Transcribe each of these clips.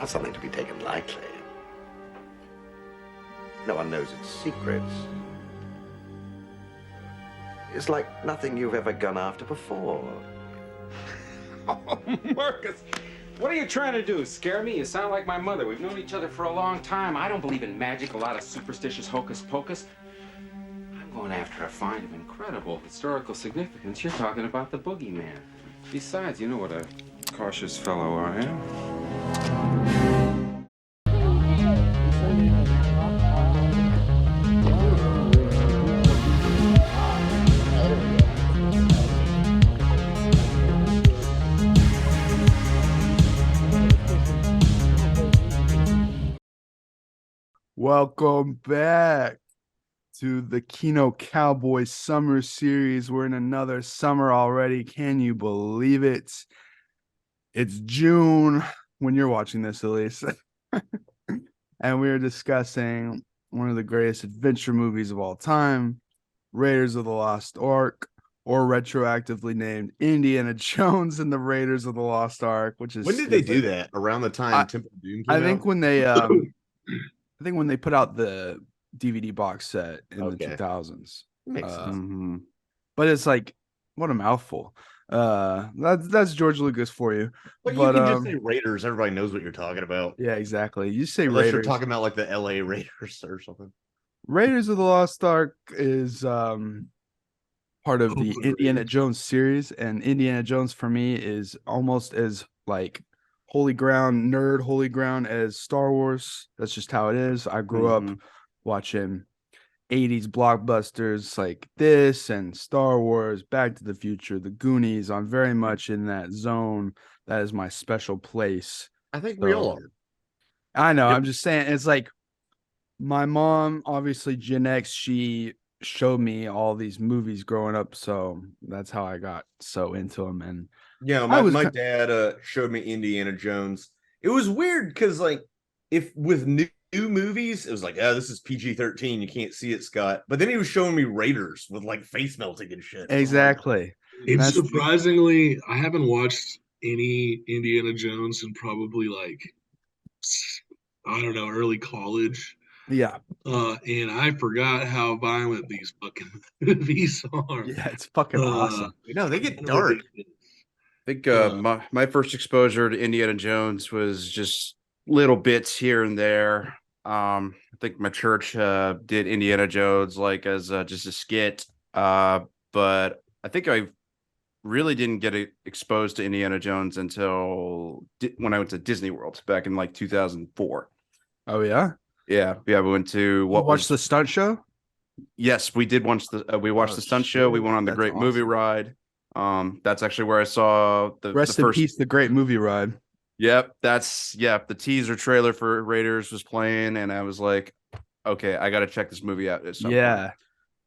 not something to be taken lightly. No one knows its secrets. It's like nothing you've ever gone after before. Oh, Marcus, what are you trying to do? Scare me? You sound like my mother. We've known each other for a long time. I don't believe in magic, a lot of superstitious hocus pocus. I'm going after a find of incredible historical significance. You're talking about the boogeyman. Besides, you know what a cautious fellow I am. Welcome back to the Kino Cowboy Summer Series. We're in another summer already. Can you believe it? It's June when you're watching this, at least. And we're discussing one of the greatest adventure movies of all time, Raiders of the Lost Ark, or retroactively named Indiana Jones and the Raiders of the Lost Ark, which is when did they do that? Around the time Temple of Doom came I out? think when they I think when they put out the DVD box set in the 2000s. Makes sense. But it's like, what a mouthful. That's George Lucas for you. But you can just say Raiders. Everybody knows what you're talking about. Yeah, exactly. You say Unless Raiders. you're talking about like the LA Raiders or something. Raiders of the Lost Ark is part of the Indiana Jones series, and Indiana Jones for me is almost as like holy ground as Star Wars. That's just how it is. I grew up watching 80s blockbusters like this and Star Wars, Back to the Future, The Goonies. I'm very much in that zone. That is my special place. I think we all are. I know. Yep. I'm just saying, it's like my mom, obviously Gen X, she showed me all these movies growing up, so that's how I got so into them. And yeah, my dad showed me Indiana Jones. It was weird because like if with new movies, it was like, oh, this is PG-13, you can't see it, Scott. But then he was showing me Raiders with like face melting and shit. Exactly. It's surprisingly, I haven't watched any Indiana Jones in probably like, I don't know, early college. Yeah. And I forgot how violent these fucking movies are. Yeah, it's fucking awesome. You know, they get dark. I think my first exposure to Indiana Jones was just little bits here and there. I think my church did Indiana Jones like as just a skit, but I think I really didn't get exposed to Indiana Jones until when I went to Disney World back in like 2004. Oh yeah, yeah. We went to watch the stunt show. Yes, we did watch the stunt show. We went on the Great Movie Ride. That's actually where I saw the Rest in peace, the Great Movie Ride. Yep, the teaser trailer for Raiders was playing, and I was like, okay, I got to check this movie out. Yeah,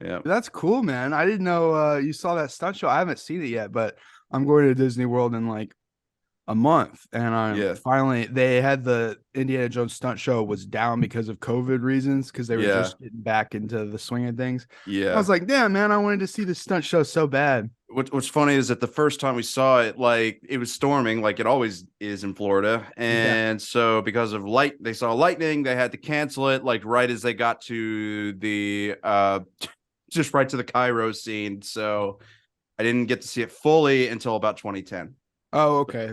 yeah, that's cool, man. I didn't know you saw that stunt show. I haven't seen it yet, but I'm going to Disney World in like a month, and finally they had the Indiana Jones stunt show was down because of COVID reasons, because they were just getting back into the swing of things. Yeah, I was like, damn, man, I wanted to see the stunt show so bad. What's funny is that the first time we saw it, like it was storming, like it always is in Florida, and so because of they saw lightning, they had to cancel it. Like right as they got to the just right to the Cairo scene, so I didn't get to see it fully until about 2010. Oh, okay.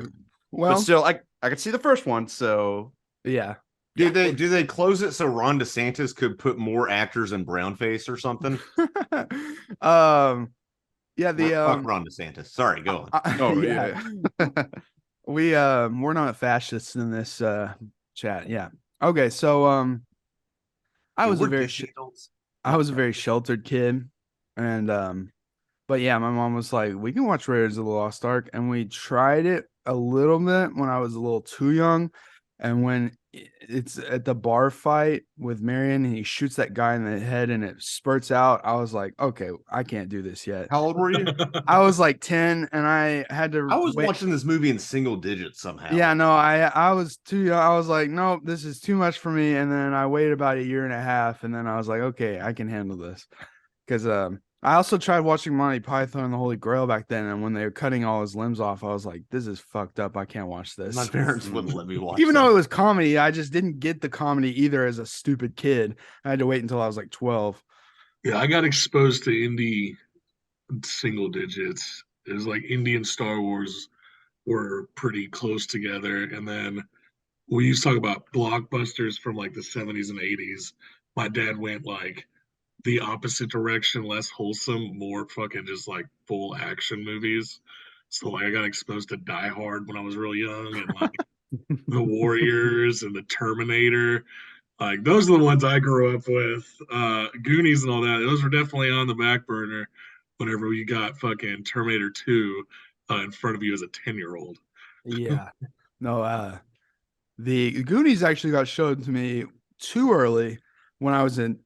Well, but still, I could see the first one, so yeah. Do they close it so Ron DeSantis could put more actors in brownface or something? Yeah, fuck Ron DeSantis. Sorry, go on. Yeah. We're not fascists in this chat. Yeah. Okay, so I was a very sheltered kid, and but yeah, my mom was like, we can watch Raiders of the Lost Ark, and we tried it a little bit when I was a little too young, and when it's at the bar fight with Marion and he shoots that guy in the head and it spurts out, I was like, okay, I can't do this yet. How old were you? I was like 10, and I had to watching this movie in single digits somehow. Yeah, no, I was too young. I was like, nope, this is too much for me. And then I waited about a year and a half, and then I was like, okay, I can handle this. Because I also tried watching Monty Python and the Holy Grail back then, and when they were cutting all his limbs off, I was like, "This is fucked up. I can't watch this." My parents wouldn't let me watch Even that. though it was comedy, I just didn't get the comedy either as a stupid kid. I had to wait until I was like 12. Yeah, I got exposed to indie single digits. It was like Indie and Star Wars were pretty close together. And then we used to talk about blockbusters from like the 70s and 80s. My dad went like the opposite direction, less wholesome, more fucking just like full action movies. So like I got exposed to Die Hard when I was real young and like The Warriors and The Terminator. Like those are the ones I grew up with. Goonies and all that. Those were definitely on the back burner whenever you got fucking Terminator 2 in front of you as a 10-year-old. Yeah. No, the Goonies actually got showed to me too early when I was in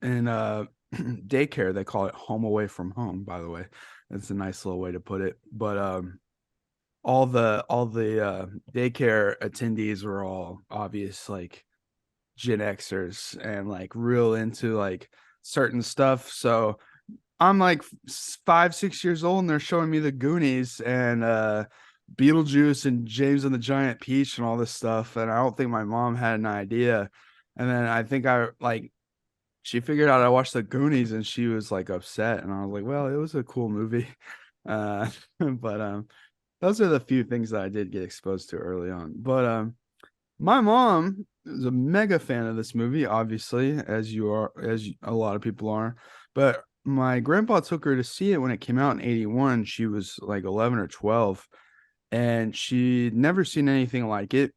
daycare. They call it home away from home, by the way. That's a nice little way to put it. But all the daycare attendees were all obvious like Gen Xers and like real into like certain stuff. So I'm like 5-6 years old and they're showing me the Goonies and Beetlejuice and James and the Giant Peach and all this stuff. And I don't think my mom had an idea. And then I think she figured out I watched the Goonies and she was like upset. And I was like, well, it was a cool movie. But those are the few things that I did get exposed to early on. But my mom is a mega fan of this movie, obviously, as a lot of people are. But my grandpa took her to see it when it came out in 81. She was like 11 or 12, and she'd never seen anything like it.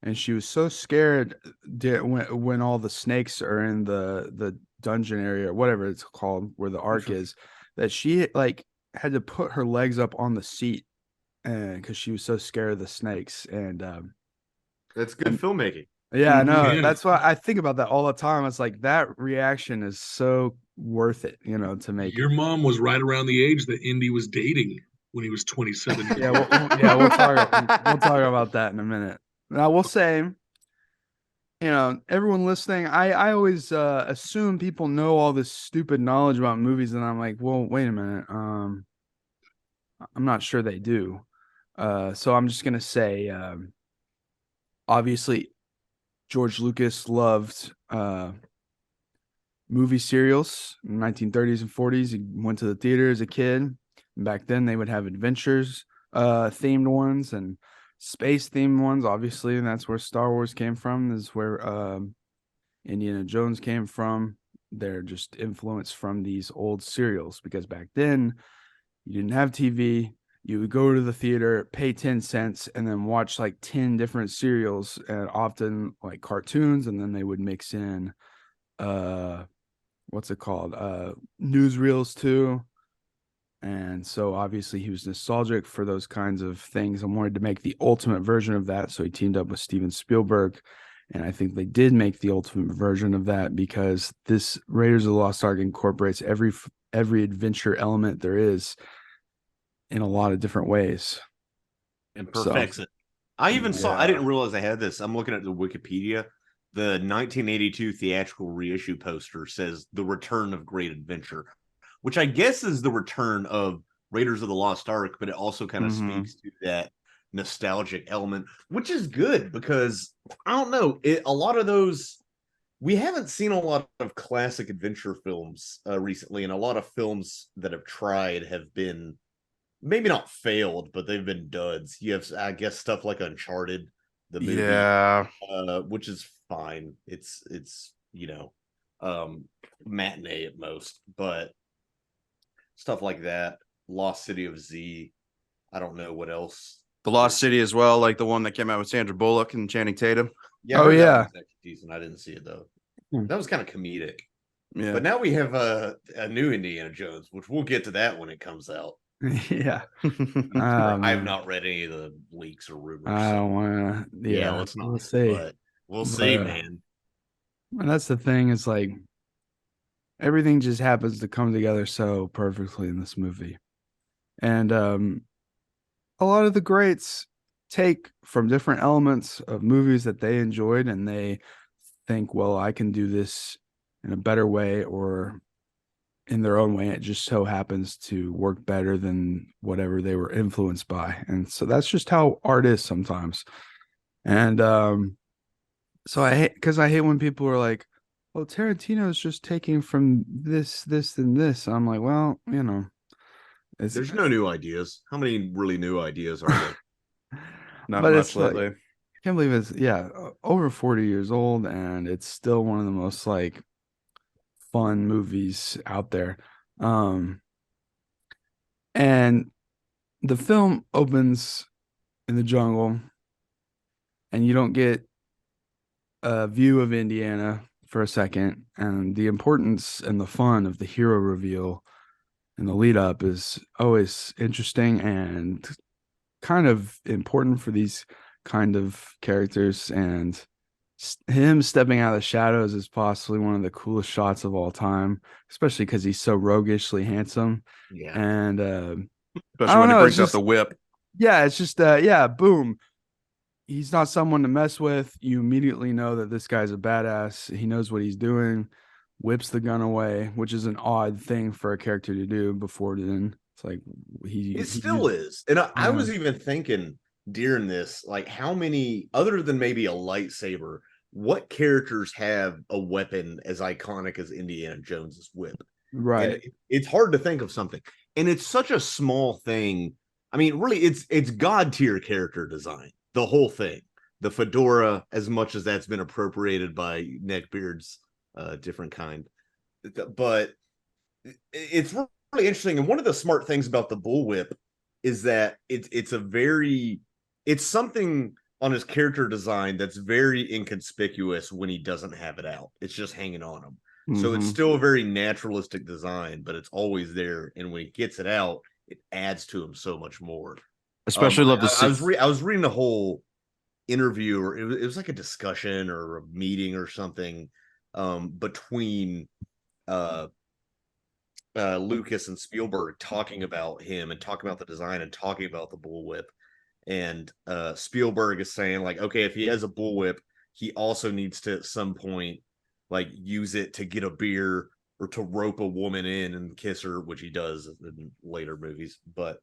And she was so scared when all the snakes are in the dungeon area or whatever it's called, where the Ark is, that she like had to put her legs up on the seat, and because she was so scared of the snakes. And That's good filmmaking. yeah, no, Yeah. that's why I think about that all the time. It's like that reaction is so worth it, to make. Your mom was right around the age that Indy was dating when he was 27 years Yeah, old. we'll talk about that in a minute. Now, we'll say, everyone listening, I always assume people know all this stupid knowledge about movies, and I'm like, well, wait a minute. I'm not sure they do. So I'm just gonna say, obviously, George Lucas loved movie serials in the 1930s and 40s. He went to the theater as a kid. And back then, they would have adventures themed ones and space themed ones, obviously. And that's where Star Wars came from. This is where Indiana Jones came from. They're just influenced from these old serials because back then, you didn't have TV. You would go to the theater, pay 10 cents, and then watch like 10 different serials, and often like cartoons, and then they would mix in what's it called? Newsreels too. And so obviously he was nostalgic for those kinds of things and wanted to make the ultimate version of that. So he teamed up with Steven Spielberg. And I think they did make the ultimate version of that because this Raiders of the Lost Ark incorporates every adventure element there is in a lot of different ways. And perfects it. I even saw, I didn't realize I had this. I'm looking at the Wikipedia. The 1982 theatrical reissue poster says The Return of Great Adventure, which I guess is the return of Raiders of the Lost Ark, but it also kind of speaks to that nostalgic element, which is good because, I don't know, a lot of those, we haven't seen a lot of classic adventure films recently, and a lot of films that have tried have been maybe not failed, but they've been duds. You have, I guess, stuff like Uncharted, the movie, which is fine. It's matinee at most, but stuff like that. Lost City of Z. I don't know what else. The Lost City as well, like the one that came out with Sandra Bullock and Channing Tatum. Yeah, oh yeah, that was actually decent. I didn't see it though. That was kind of comedic. Yeah, but now we have a new Indiana Jones, which we'll get to that when it comes out. Yeah. I have not read any of the leaks or rumors. I don't want to. Yeah, let's not. We'll see. But we'll see, man. And that's the thing. Is like everything just happens to come together so perfectly in this movie, and a lot of the greats take from different elements of movies that they enjoyed, and they think, well, I can do this in a better way, or in their own way. It just so happens to work better than whatever they were influenced by. And so that's just how art is sometimes. And so I hate when people are like, well, Tarantino's just taking from this, and this. I'm like, well, There's no new ideas. How many really new ideas are there? Not but much it's like, lately. I can't believe it's over 40 years old, and it's still one of the most like fun movies out there. And the film opens in the jungle, and you don't get a view of Indiana for a second, and the importance and the fun of the hero reveal and the lead up is always interesting and kind of important for these kind of characters. And him stepping out of the shadows is possibly one of the coolest shots of all time, especially because he's so roguishly handsome. Yeah. And Especially when he brings out the whip. Yeah, it's just boom. He's not someone to mess with. You immediately know that this guy's a badass. He knows what he's doing. Whips the gun away, which is an odd thing for a character to do before then. It's like it still is. And I was even thinking during this, like, how many, other than maybe a lightsaber, what characters have a weapon as iconic as Indiana Jones's whip? Right. And it's hard to think of something. And it's such a small thing. I mean, really, it's god tier character design. The whole thing. The fedora, as much as that's been appropriated by neckbeards, different kind. But it's really interesting. And one of the smart things about the bullwhip is that it's something on his character design that's very inconspicuous when he doesn't have it out. It's just hanging on him. Mm-hmm. So it's still a very naturalistic design, but it's always there. And when he gets it out, it adds to him so much more. Especially love to see. I was reading a whole interview, or it was like a discussion or a meeting or something between Lucas and Spielberg, talking about him and talking about the design and talking about the bullwhip. And Spielberg is saying, like, okay, if he has a bullwhip, he also needs to at some point like use it to get a beer or to rope a woman in and kiss her, which he does in later movies. But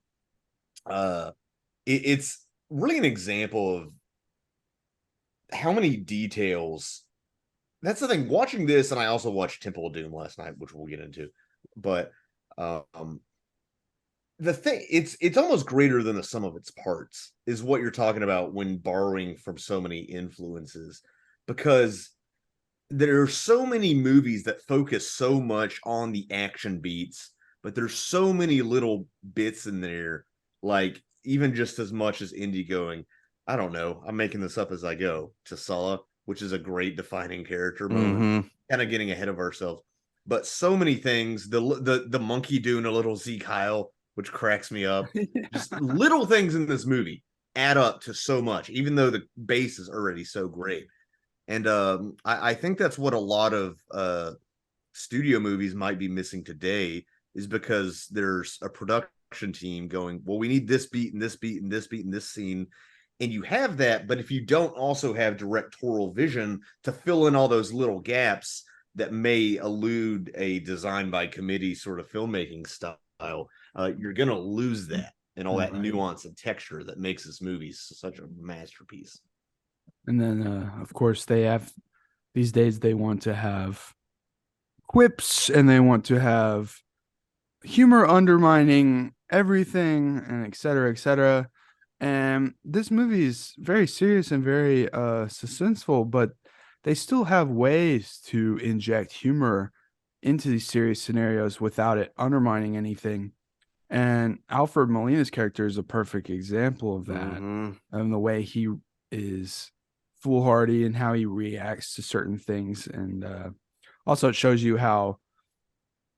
it's really an example of how many details. That's the thing. Watching this, and I also watched Temple of Doom last night, which we'll get into. But the thing, it's almost greater than the sum of its parts, is what you're talking about when borrowing from so many influences, because there are so many movies that focus so much on the action beats, but there's so many little bits in there, like even just as much as Indy going, I don't know, I'm making this up as I go, to Sulla, which is a great defining character moment, kind of getting ahead of ourselves. But so many things, the monkey doing a little Zeke Heil, which cracks me up. Just little things in this movie add up to so much, even though the base is already so great. And I think that's what a lot of studio movies might be missing today, is because there's a production team going, well, we need this beat and this beat and this beat and this scene. And you have that, but if you don't also have directorial vision to fill in all those little gaps that may elude a design by committee sort of filmmaking style, you're going to lose that and all that nuance and texture that makes this movie such a masterpiece. And then, of course, these days they want to have quips and they want to have humor undermining everything, and et cetera, et cetera. And this movie is very serious and very suspenseful, but they still have ways to inject humor into these serious scenarios without it undermining anything. And Alfred Molina's character is a perfect example of that, and the way he is foolhardy and how he reacts to certain things. And also it shows you how,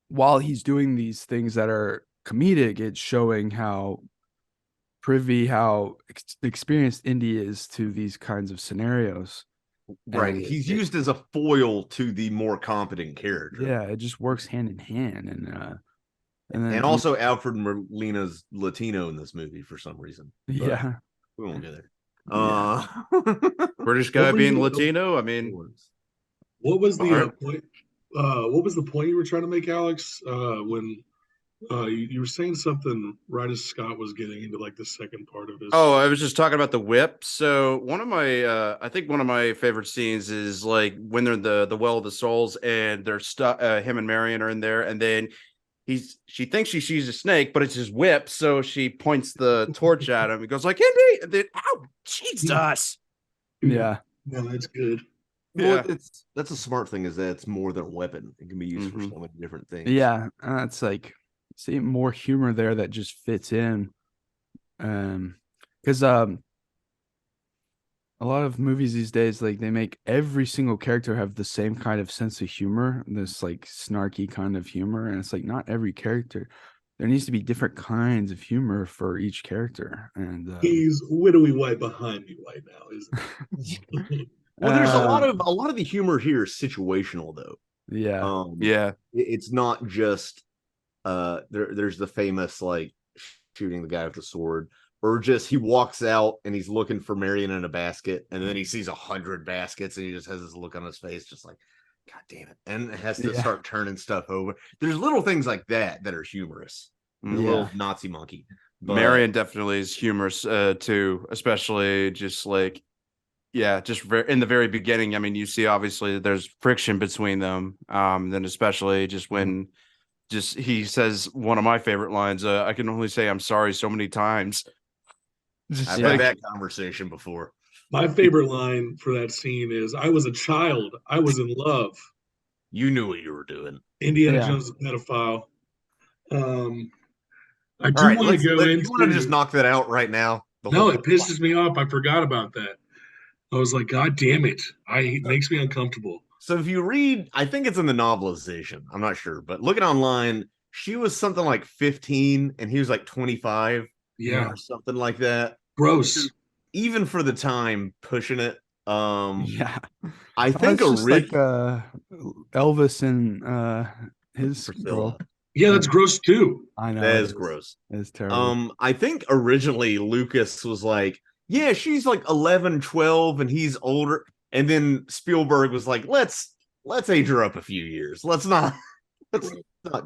while he's doing these things that are comedic, it's showing how experienced Indy is to these kinds of scenarios. Right. And he's used as a foil to the more competent character. Yeah, it just works hand in hand. And also Alfred Molina's Latino in this movie for some reason. Yeah. We won't go there. British guy being Latino. I mean, what was the point? what was the point you were trying to make, Alex? When you were saying something right as Scott was getting into like the second part of his. Oh, I was just talking about the whip. So one of my, I think one of my favorite scenes is like when they're in the Well of the Souls and they're stuck. Him and Marion are in there, and then she thinks she sees a snake, but it's his whip. So she points the torch at him. He goes like, "Indy!" And then, "Ow, Jesus!" Yeah. No, that's good. Yeah. Well, that's a smart thing is that it's more than a weapon. It can be used for so many different things. Yeah, it's like see more humor there that just fits in. Because a lot of movies these days, like they make every single character have the same kind of sense of humor, this like snarky kind of humor, and it's like not every character. There needs to be different kinds of humor for each character. And He's widowy white behind me right now, isn't he? Well, there's a lot of the humor here is situational though. Yeah. Yeah. It's not just there's the famous like shooting the guy with the sword, or just he walks out and he's looking for Marion in a basket, and then he sees 100 baskets and he just has this look on his face, just like, God damn it, and has to start turning stuff over. There's little things like that are humorous. The little Nazi monkey. But Marion definitely is humorous too, especially just like, just in the very beginning. I mean, you see obviously there's friction between them. Then especially just when he says one of my favorite lines, I can only say I'm sorry so many times. I've had that conversation before. My favorite line for that scene is, "I was a child. I was in love." You knew what you were doing. Indiana Jones is a pedophile. I do want to go into. You want to just knock that out right now? No, it pisses me off. I forgot about that. I was like, God damn it. It makes me uncomfortable. So if you read, I think it's in the novelization. I'm not sure, but looking online, she was something like 15 and he was like 25. Yeah. Or something like that. Gross. Even for the time, pushing it. Yeah. I think like Elvis and his girl. Yeah, that's gross too. I know. That is gross. It's terrible. I think originally Lucas was like, yeah, she's like 11, 12, and he's older. And then Spielberg was like, let's age her up a few years. Let's not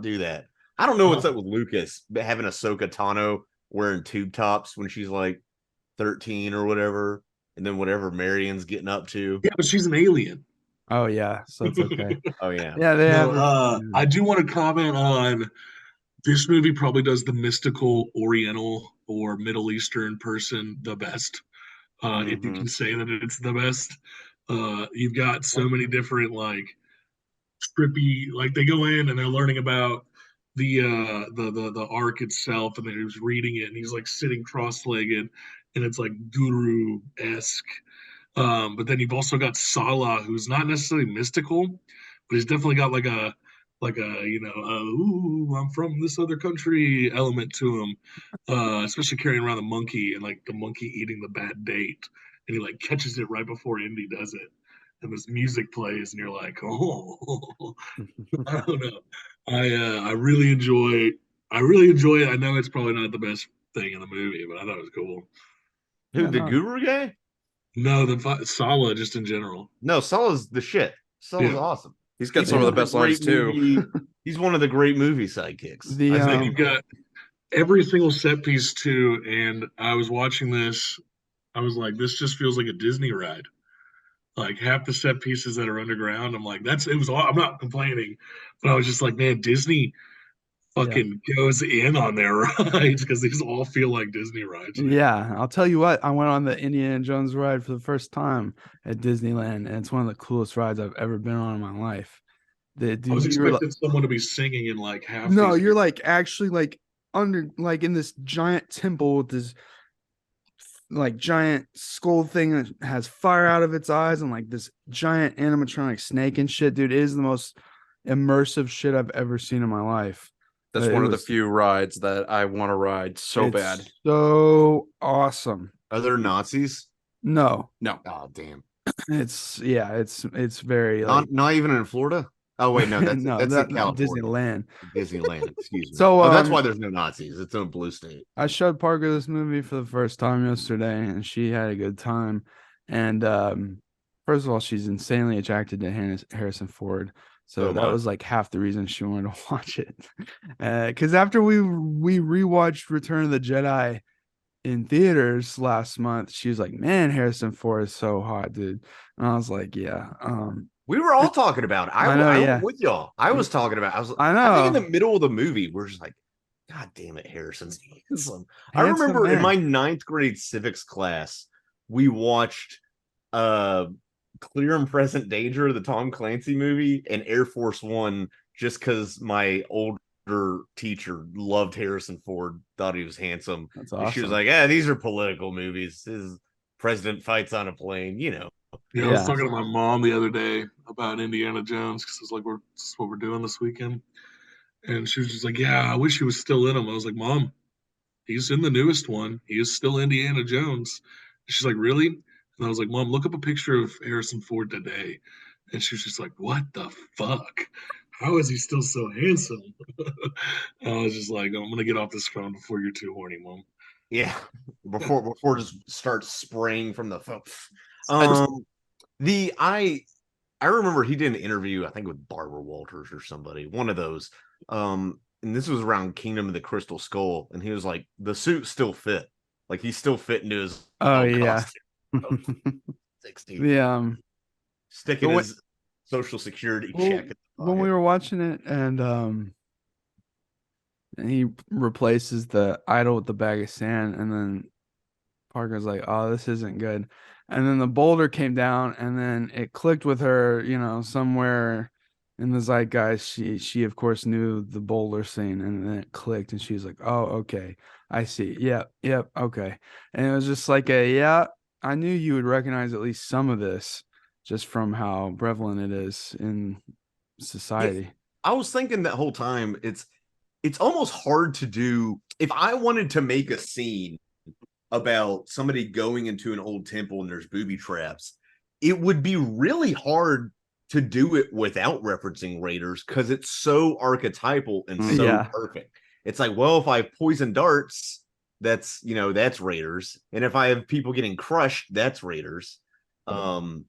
do that. I don't know what's up with Lucas having Ahsoka Tano wearing tube tops when she's like 13 or whatever, and then whatever Marion's getting up to. Yeah, but she's an alien. Oh yeah, so it's okay. Oh yeah. Yeah, they have. I do want to comment on this movie. Probably does the mystical Oriental or Middle Eastern person the best. If you can say that it's the best. You've got so many different like trippy, like they go in and they're learning about the ark itself, and then he was reading it and he's like sitting cross-legged and it's like guru-esque. But then you've also got Salah, who's not necessarily mystical, but he's definitely got like a ooh, I'm from this other country element to him. Especially carrying around the monkey and like the monkey eating the bad date, and he like catches it right before Indy does it, and this music plays, and you're like, oh, I don't know. I really enjoy it. I know it's probably not the best thing in the movie, but I thought it was cool. Who, the guru guy? No, the Salah just in general. No, Salah's the shit. Salah's awesome. He's got some of the best lines too. He's one of the great movie sidekicks. I think you've got every single set piece too. And I was watching this, I was like, this just feels like a Disney ride. Like half the set pieces that are underground, I'm like, I'm not complaining, but I was just like, man, Disney fucking goes in on their rides because these all feel like Disney rides. Yeah, I'll tell you what, I went on the Indiana Jones ride for the first time at Disneyland, and it's one of the coolest rides I've ever been on in my life. I was expecting someone to be singing in like half. No, you're like actually like under like in this giant temple with this like giant skull thing that has fire out of its eyes and like this giant animatronic snake and shit, dude. It is the most immersive shit I've ever seen in my life. That's one of the few rides that I want to ride so bad. So awesome. Are there Nazis? No. Oh damn. It's very not even in Florida. Oh wait, no, that's in Disneyland. Disneyland, excuse me. So that's why there's no Nazis. It's in a blue state. I showed Parker this movie for the first time yesterday, and she had a good time. And first of all, she's insanely attracted to Harrison Ford. So Oh, that my. was like half the reason she wanted to watch it. Because after we rewatched Return of the Jedi in theaters last month, she was like, "Man, Harrison Ford is so hot, dude." And I was like, "Yeah, We were all talking about it. I know, I yeah. went with y'all. I was talking about. I I think in know. the middle of the movie, we're just like, God damn it, Harrison's handsome. I Handsome remember in man. my 9th grade civics class, we watched Clear and Present Danger, the Tom Clancy movie, and Air Force One, just because my older teacher loved Harrison Ford, thought he was handsome. That's And she was awesome. like, these are political movies. His president fights on a plane, you know. Yeah, I was Yeah. talking to my mom the other day about Indiana Jones because it's like this is what we're doing this weekend, and she was just like, "Yeah, I wish he was still in them." I was like, "Mom, he's in the newest one. He is still Indiana Jones." And she's like, "Really?" And I was like, "Mom, look up a picture of Harrison Ford today." And she was just like, "What the fuck? How is he still so handsome?" I was just like, "I'm gonna get off this phone before you're too horny, Mom." Yeah, before just start spraying from the phone. I- The I remember he did an interview, I think with Barbara Walters or somebody, one of those. And this was around Kingdom of the Crystal Skull, and he was like, the suit still fit, like he's still fit into his Oh old yeah. costume. 60, The sticking but when, his social security well, check in the when we pocket. were watching it and he replaces the idol with the bag of sand, and then Parker's like, "Oh, this isn't good." And then the boulder came down, and then it clicked with her, somewhere in the zeitgeist. She of course knew the boulder scene, and then it clicked, and she was like, "Oh, okay, I see. Yep, okay." And it was just like I knew you would recognize at least some of this just from how prevalent it is in Yeah, society. I was thinking that whole time, it's almost hard to do. If I wanted to make a scene about somebody going into an old temple and there's booby traps, it would be really hard to do it without referencing Raiders because it's so archetypal and so Yeah. perfect. It's like, well, if I have poison darts, that's Raiders, and if I have people getting crushed, that's Raiders. Um,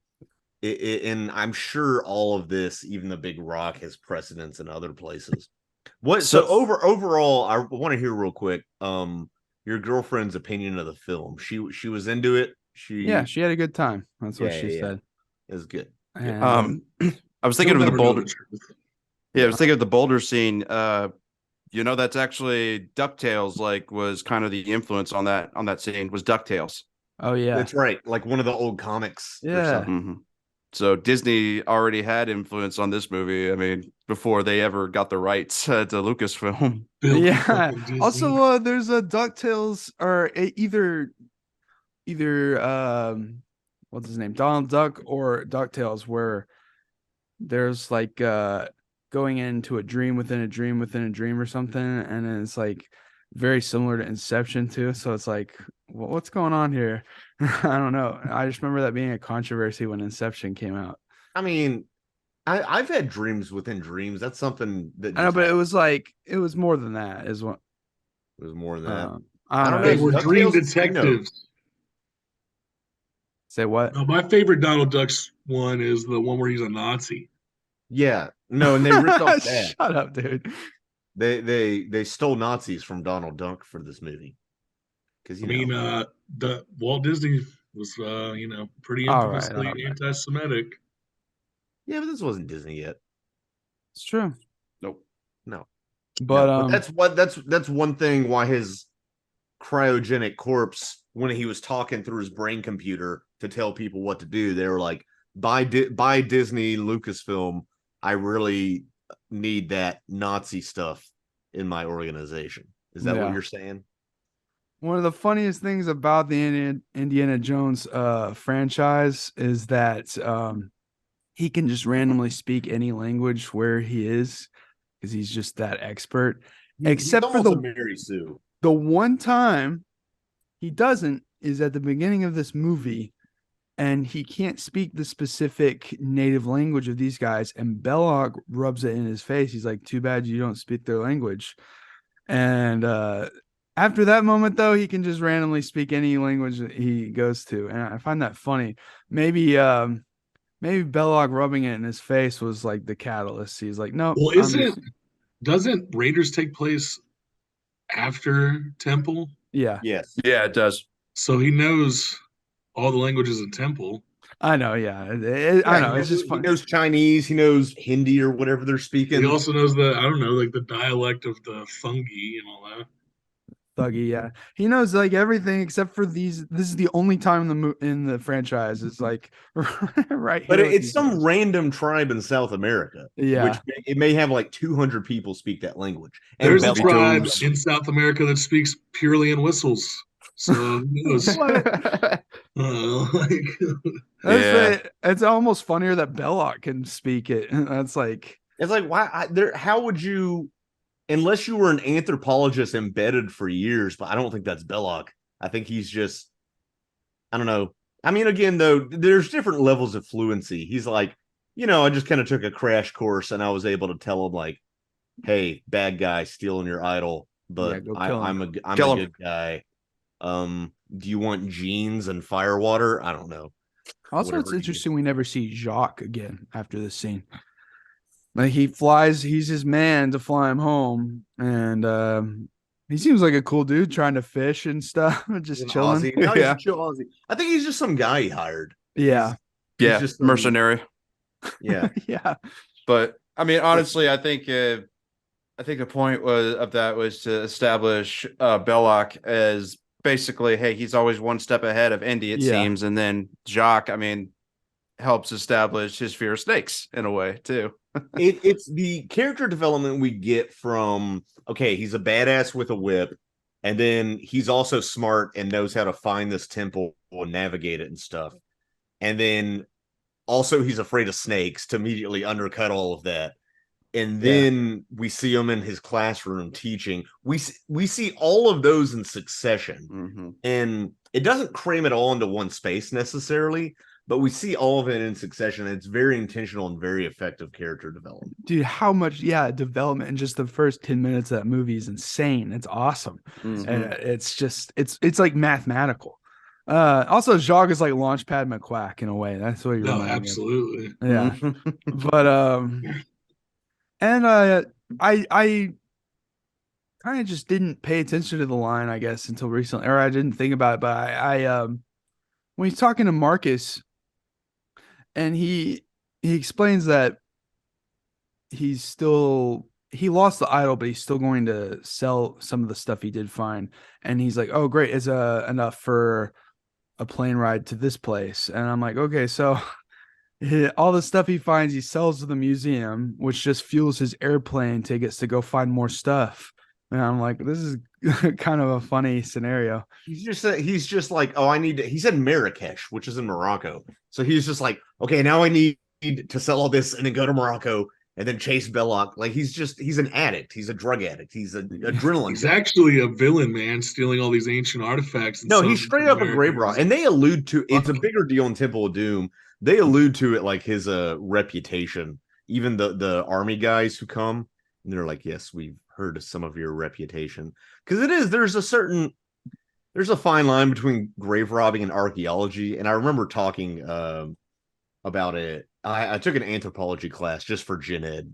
and I'm sure all of this, even the Big Rock, has precedence in other places. What? So So overall, I want to hear real quick. Your girlfriend's opinion of the film. She was into it. Yeah, she had a good time. That's what Yeah, she said. it was good. And I was thinking You'll of the never know boulder. the truth. Yeah, I was thinking of the boulder scene. That's actually DuckTales. Like, was kind of the influence on that scene was DuckTales. oh yeah. That's right. Like one of the old comics or Yeah. something. hmm So Disney already had influence on this movie. I mean, before they ever got the rights to Lucasfilm. Built Yeah. fucking Disney. Also, there's a DuckTales or either what's his name? Donald Duck or DuckTales, where there's like going into a dream within a dream within a dream or something, and then it's like very similar to Inception too. So it's like, what's going on here? I don't know. I just remember that being a controversy when Inception came out. I mean, I've had dreams within dreams. That's something that I know, just but it was more than that, is what was more than that. I I don't don't know. They know. were dream DuckTales, you know. detectives. Say what? No, my favorite Donald Duck's one is the one where he's a Nazi. Yeah, no, and they ripped off that. Shut up, dude. They stole Nazis from Donald Duck for this movie because I mean, the Walt Disney was, pretty All right. infamously anti-Semitic. yeah, but this wasn't Disney yet. It's true. Nope. No, But no, but that's one thing why his cryogenic corpse, when he was talking through his brain computer to tell people what to do, they were like, by Disney Lucasfilm, I really need that Nazi stuff in my organization. Is that what you're saying? one of the funniest things about the Indiana Jones franchise is that he can just randomly speak any language where he is because he's just that expert. Except He's for almost a Mary Sue. the one time he doesn't is at the beginning of this movie, and he can't speak the specific native language of these guys, and Belloq rubs it in his face. He's like, "Too bad you don't speak their language." And after that moment, though, he can just randomly speak any language that he goes to, and I find that funny. Maybe Maybe Belloq rubbing it in his face was like the catalyst. He's like, nope. Well, doesn't Raiders take place after Temple? Yeah, Yes. Yeah, it does. So he knows all the languages in Temple. I know. Yeah, I know. It's just He fun. knows Chinese. He knows Hindi or whatever they're speaking. He also knows I don't know, like the dialect of the fungi and all that. Thuggy, yeah. He knows like everything except for these. This is the only time in the franchise is like right But here with it's these some guys. random tribe in South America. Yeah. Which it may have like 200 people speak that language. And There's a Belloq- tribe in South America that speaks purely in whistles. So who knows? Like, It's almost funnier that Belloq can speak it. That's like It's like, why? How would you, unless you were an anthropologist embedded for years, but I don't think that's Belloq. I think he's just, I don't know. I mean, again, though, there's different levels of fluency. He's like, I just kind of took a crash course and I was able to tell him, like, hey, bad guy stealing your idol, but go kill him. I'm Kill a him. good guy. Do you want jeans and fire water? I don't know. also Whatever it's he interesting we never see Jacques again after this scene. Like he flies, he's his man to fly him home, and he seems like a cool dude trying to fish and stuff, just He's an chilling. Aussie. No, he's Yeah. a chill Aussie. I think he's just some guy he hired. Yeah, He's Yeah, just some- mercenary. Yeah. yeah. But I mean, honestly, I think the point was to establish Belloq as basically, hey, he's always one step ahead of Indy, it Yeah. seems, and then Jacques, I mean, helps establish his fear of snakes in a way too. It's the character development we get from, okay, he's a badass with a whip, and then he's also smart and knows how to find this temple and navigate it and stuff. And then also he's afraid of snakes to immediately undercut all of that. And then we see him in his classroom teaching. We see all of those in succession. Mm-hmm. And it doesn't cram it all into one space necessarily, but we see all of it in succession. It's very intentional and very effective character development. Dude, how much development in just the first 10 minutes of that movie is insane. It's awesome. Mm-hmm. And it's just it's like mathematical. Also Jacques is like Launchpad McQuack in a way. That's what you no, remind me of. absolutely. Yeah. But and I kind of just didn't pay attention to the line, I guess, until recently, or I didn't think about it. But I when he's talking to Marcus, and he explains that he lost the idol, but he's still going to sell some of the stuff he did find. And he's like, "Oh, great, is enough for a plane ride to this place?" And I'm like, "Okay, so." All the stuff he finds, he sells to the museum, which just fuels his airplane tickets to go find more stuff. And I'm like, this is kind of a funny scenario. He's just like, oh, he said Marrakesh, which is in Morocco. So he's just like, okay, now I need to sell all this and then go to Morocco and then chase Belloq. Like he's an addict. He's a drug addict. He's an adrenaline. He's actually a villain, man, stealing all these ancient artifacts. No, he's straight up a grave robber. And they allude to it's a bigger deal in Temple of Doom. They allude to it like his reputation. Even the army guys who come, and they're like, yes, we've heard of some of your reputation. Because there's a fine line between grave robbing and archaeology. And I remember talking about it. I took an anthropology class just for Gen Ed.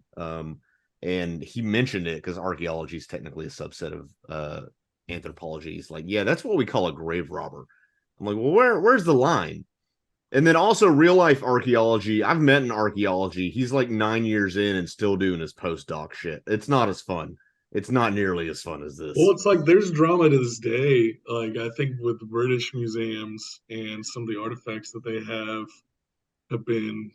And he mentioned it because archaeology is technically a subset of anthropology. He's like, yeah, that's what we call a grave robber. I'm like, well, where's the line? And then also real life archaeology. I've met an archaeology. He's like 9 years in and still doing his postdoc shit. It's not as fun. It's not nearly as fun as this. Well, it's like there's drama to this day. Like I think with the British museums and some of the artifacts that they have been,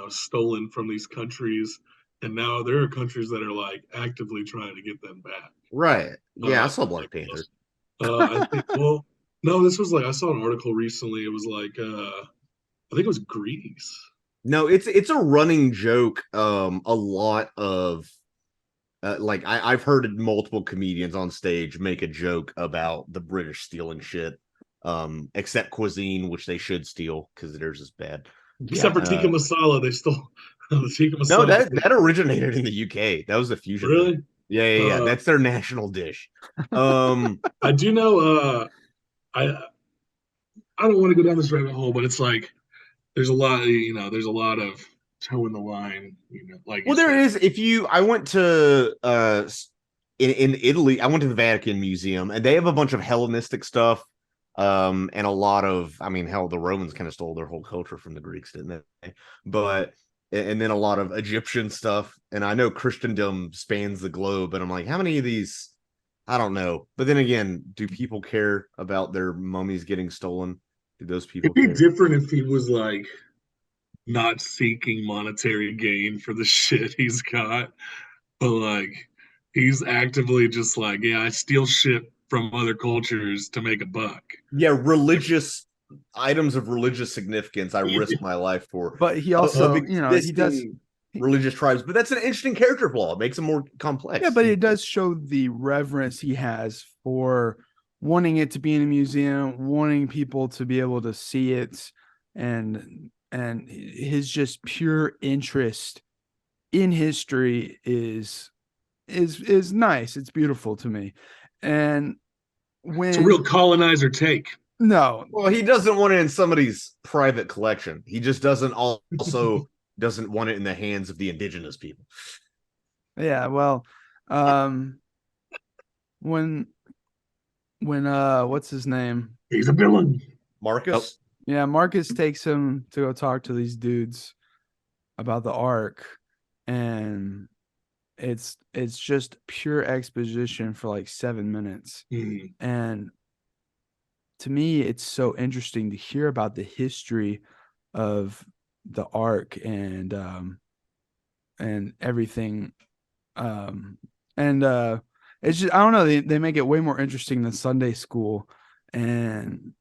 stolen from these countries, and now there are countries that are like actively trying to get them back. Right. Yeah, I saw Black Panther. I think. Well, no, this was like I saw an article recently. It was like I think it was Greece. No, it's a running joke. A lot of like I've heard multiple comedians on stage make a joke about the British stealing shit. Except cuisine, which they should steal because theirs is bad. Except for tikka masala, they stole the tikka masala. No, that originated in the UK. That was a fusion. Really? Yeah. That's their national dish. I do know. I don't want to go down this rabbit hole, but it's like there's a lot, there's a lot of towing the line, like Well, you there said. is. I went to in Italy, I went to the Vatican Museum, and they have a bunch of Hellenistic stuff, and a lot of, I mean, hell, the Romans kind of stole their whole culture from the Greeks, didn't they? But and then a lot of Egyptian stuff, and I know Christendom spans the globe, and I'm like, how many of these? I don't know. But then again, do people care about their mummies getting stolen? Do those people It'd be care? different if he was like not seeking monetary gain for the shit he's got, but like he's actively just like, yeah, I steal shit from other cultures to make a buck. Yeah, religious items of religious significance I risk my life for. But he Of also, he does. existing religious tribes. But that's an interesting character flaw. It makes him more complex. Yeah, but it does show the reverence he has for wanting it to be in a museum, wanting people to be able to see it, and his just pure interest in history is nice. It's beautiful to me. And when It's a real colonizer take. no, Well, he doesn't want it in somebody's private collection. He just doesn't also doesn't want it in the hands of the indigenous people. yeah, well, when what's his name? He's a villain. Marcus? Yeah, Marcus takes him to go talk to these dudes about the Ark, and it's just pure exposition for like 7 minutes. Mhm. And to me, it's so interesting to hear about the history of the Ark and everything. It's just, I don't know, they make it way more interesting than Sunday school. And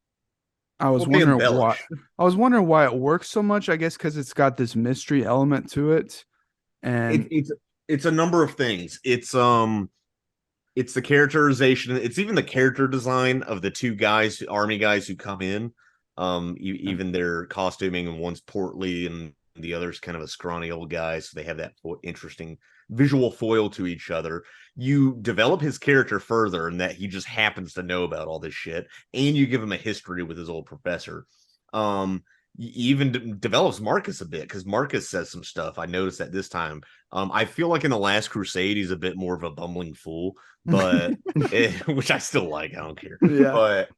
I was Well, they wondering embellish. why it works so much. I guess because it's got this mystery element to it. And It's a number of things. It's the characterization. It's even the character design of the two guys, army guys who come in. Even their costuming, and one's portly and the other's kind of a scrawny old guy, so they have that interesting visual foil to each other. You develop his character further, and that he just happens to know about all this shit, and you give him a history with his old professor. Even develops Marcus a bit, because Marcus says some stuff. I noticed that this time. I feel like in The Last Crusade, he's a bit more of a bumbling fool, but which I still like. I don't care. Yeah. But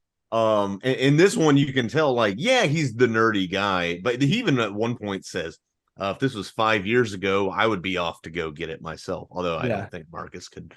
in this one, you can tell, like, yeah, he's the nerdy guy, but he even at one point says, if this was 5 years ago, I would be off to go get it myself. Although I don't think Marcus could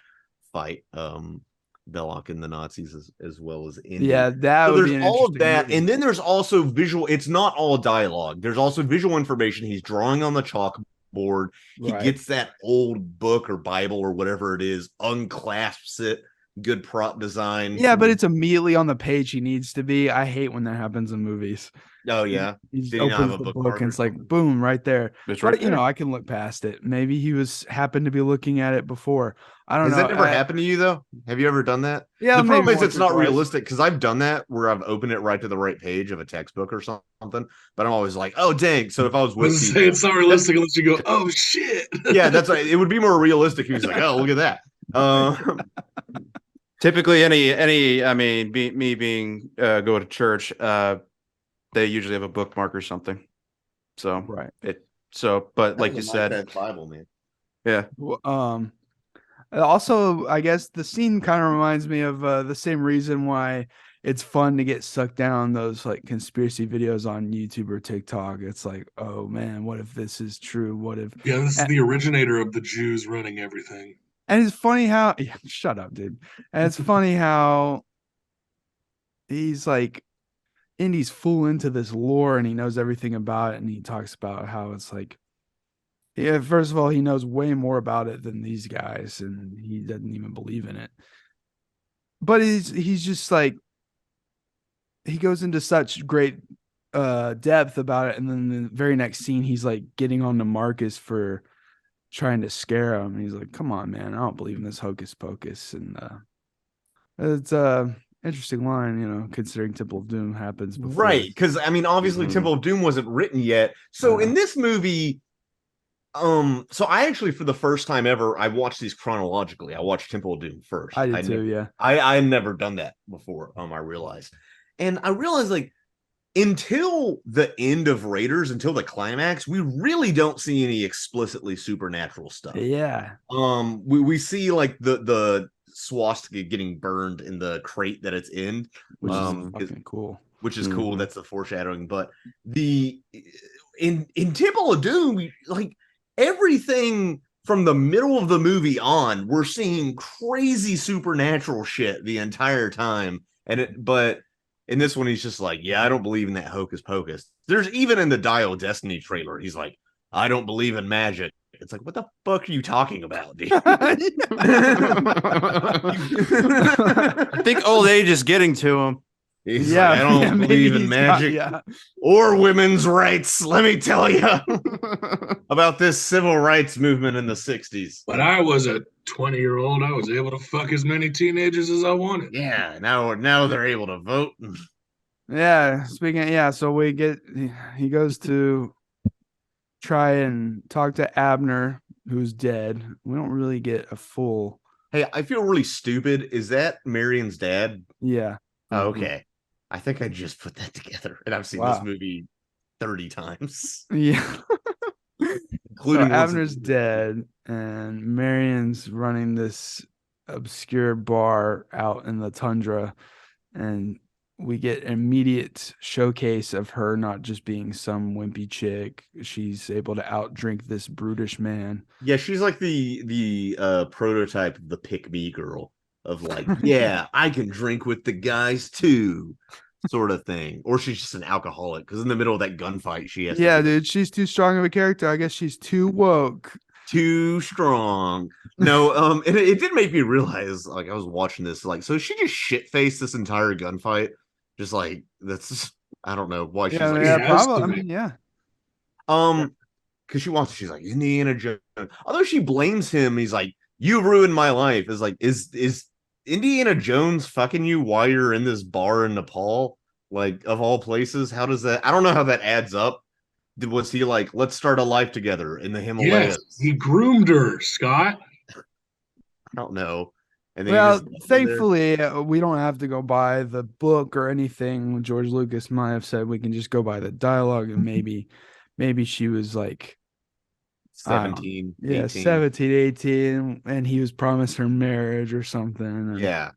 fight Belloq and the Nazis as well as Indy. Yeah, that would there's be an all of that, movie. and then there's also visual. It's not all dialogue. There's also visual information. He's drawing on the chalkboard. He gets that old book or Bible or whatever it is, unclasps it. Good prop design. Yeah, but it's immediately on the page he needs to be. I hate when that happens in movies. Oh yeah, he just did he not opens have a the bookmark book and or it's like something? boom, right there. It's But right there. I can look past it. Maybe he happened to be looking at it before. I don't Has know. that never happened to you though? Have you ever done that? Yeah, The problem maybe is once it's or not twice. realistic, because I've done that where I've opened it right to the right page of a textbook or something, but I'm always like, oh dang. So if I was I with was people, say it's not realistic unless you go, oh shit. yeah, that's right. It would be more realistic. He was like, oh, look at that. Typically, I mean, me being go to church, they usually have a bookmark or something. So Right. but like you said, that Bible, man. yeah. Well, also, I guess the scene kind of reminds me of the same reason why it's fun to get sucked down those like conspiracy videos on YouTube or TikTok. It's like, oh man, what if this is true? What if? Yeah, this is the originator of the Jews running everything. And it's funny how, yeah, shut up, dude. And it's funny how he's like, Indy's full into this lore and he knows everything about it. And he talks about how it's like, yeah, first of all, he knows way more about it than these guys, and he doesn't even believe in it. But he's just like, he goes into such great depth about it, and then the very next scene, he's like getting on to Marcus for trying to scare him. And he's like, "Come on, man, I don't believe in this hocus pocus." And it's interesting line, considering Temple of Doom happens before. Right, because I mean, obviously, Temple of Doom wasn't written yet. So in this movie, so I actually, for the first time ever, I watched these chronologically. I watched Temple of Doom first. I did too, yeah. I had never done that before. I realized like until the end of Raiders, until the climax, we really don't see any explicitly supernatural stuff. Yeah. We see like the swastika getting burned in the crate that it's in, Which is fucking cool. Which is cool. That's the foreshadowing. But in Temple of Doom, like everything from the middle of the movie on, we're seeing crazy supernatural shit the entire time. But in this one, he's just like, yeah, I don't believe in that hocus pocus. There's even in the Dial Destiny trailer, he's like, I don't believe in magic. It's like, what the fuck are you talking about, dude? I think old age is getting to him. He's like, I don't believe in magic or women's rights. Let me tell you about this civil rights movement in the 60s. But I was a 20-year-old. I was able to fuck as many teenagers as I wanted. Yeah, now they're able to vote. Yeah, so he goes to try and talk to Abner, who's dead. We don't really get a full. Hey, I feel really stupid. Is that Marion's dad? Yeah. Oh, okay. I think I just put that together, and I've seen this movie 30 times. Yeah. Including Abner's dead, and Marion's running this obscure bar out in the tundra, and we get an immediate showcase of her not just being some wimpy chick. She's able to outdrink this brutish man. Yeah, she's like the prototype of the pick-me girl of like, yeah, I can drink with the guys too, sort of thing. Or she's just an alcoholic because in the middle of that gunfight, she has dude, she's too strong of a character. I guess she's too woke. Too strong. No, it did make me realize, like, I was watching this, like, so she just shit-faced this entire gunfight. Just like, that's just, I don't know why she's like, probably. I mean, yeah. Because she's like, Indiana Jones. Although she blames him, he's like, you ruined my life. Is like, is Indiana Jones fucking you while you're in this bar in Nepal? Like, of all places, how does that? I don't know how that adds up. Was he like, let's start a life together in the Himalayas? Yes, he groomed her, Scott. I don't know. And then thankfully, we don't have to go by the book or anything. George Lucas might have said we can just go by the dialogue, and maybe she was like 17, 18. 17, 18, and he was promised her marriage or something. Yeah,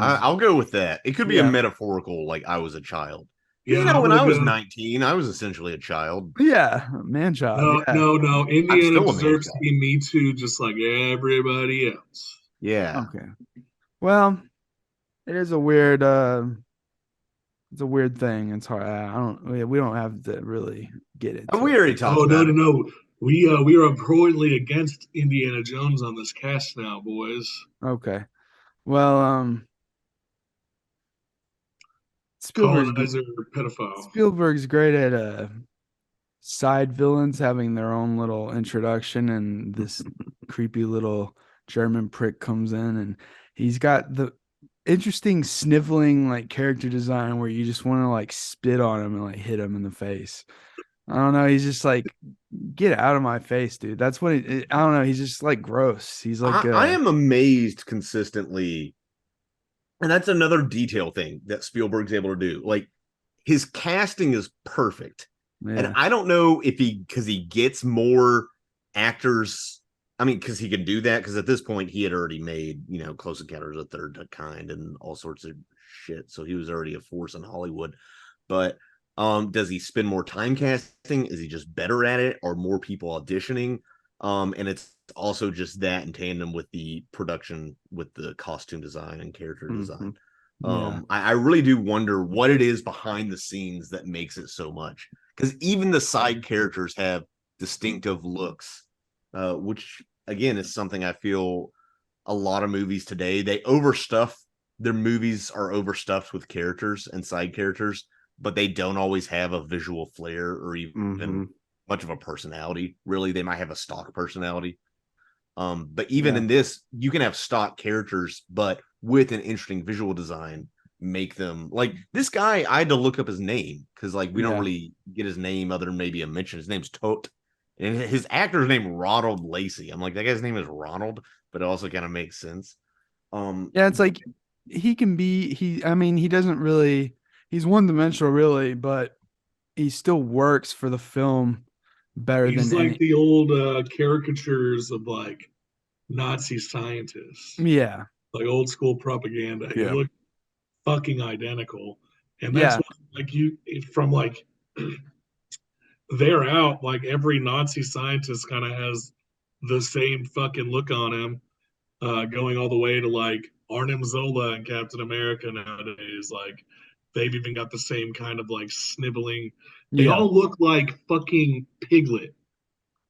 I'll go with that. It could be a metaphorical, like I was a child. Yeah, when I was 19, I was essentially a child. Yeah, man child. No. Indiana deserves to be Me Too, just like everybody else. Yeah. Okay. Well, it is a weird. It's a weird thing. It's hard. We don't have to really get it. We already talked. Oh no. We are abhorrently against Indiana Jones on this cast now, boys. Okay. Well, Colonizer pedophile. Spielberg's great at side villains having their own little introduction, and this creepy little German prick comes in, and he's got the interesting sniveling like character design where you just want to like spit on him and like hit him in the face. I don't know. He's just like, get out of my face, dude. That's what I don't know. He's just like gross. He's like, I am amazed consistently. And that's another detail thing that Spielberg's able to do. Like, his casting is perfect. Yeah. And I don't know if because he gets more actors. I mean, because he can do that. Because at this point, he had already made, Close Encounters of the Third Kind and all sorts of shit. So he was already a force in Hollywood. But does he spend more time casting? Is he just better at it? Or more people auditioning? And it's also just that in tandem with the production, with the costume design and character design. Yeah. I really do wonder what it is behind the scenes that makes it so much. Because even the side characters have distinctive looks, which again is something I feel a lot of movies today, they overstuff. Their movies are overstuffed with characters and side characters, but they don't always have a visual flair or even much of a personality. Really, they might have a stock personality. But even in this, you can have stock characters, but with an interesting visual design, make them like this guy. I had to look up his name because like we don't really get his name other than maybe a mention. His name's Tote, and his actor's name Ronald Lacey. I'm like, that guy's name is Ronald, but it also kind of makes sense. It's like he can be he doesn't really, he's one dimensional really, but he still works for the film better He's than like any. the old caricatures of like Nazi scientists, Yeah, like old school propaganda. He Yeah. looked fucking identical, and that's yeah, what, like you from like there out, like every Nazi scientist kind of has the same fucking look on him, going all the way to like Arnim Zola and Captain America nowadays. Like they've even got the same kind of like sniveling. They yeah. all look like fucking Piglet.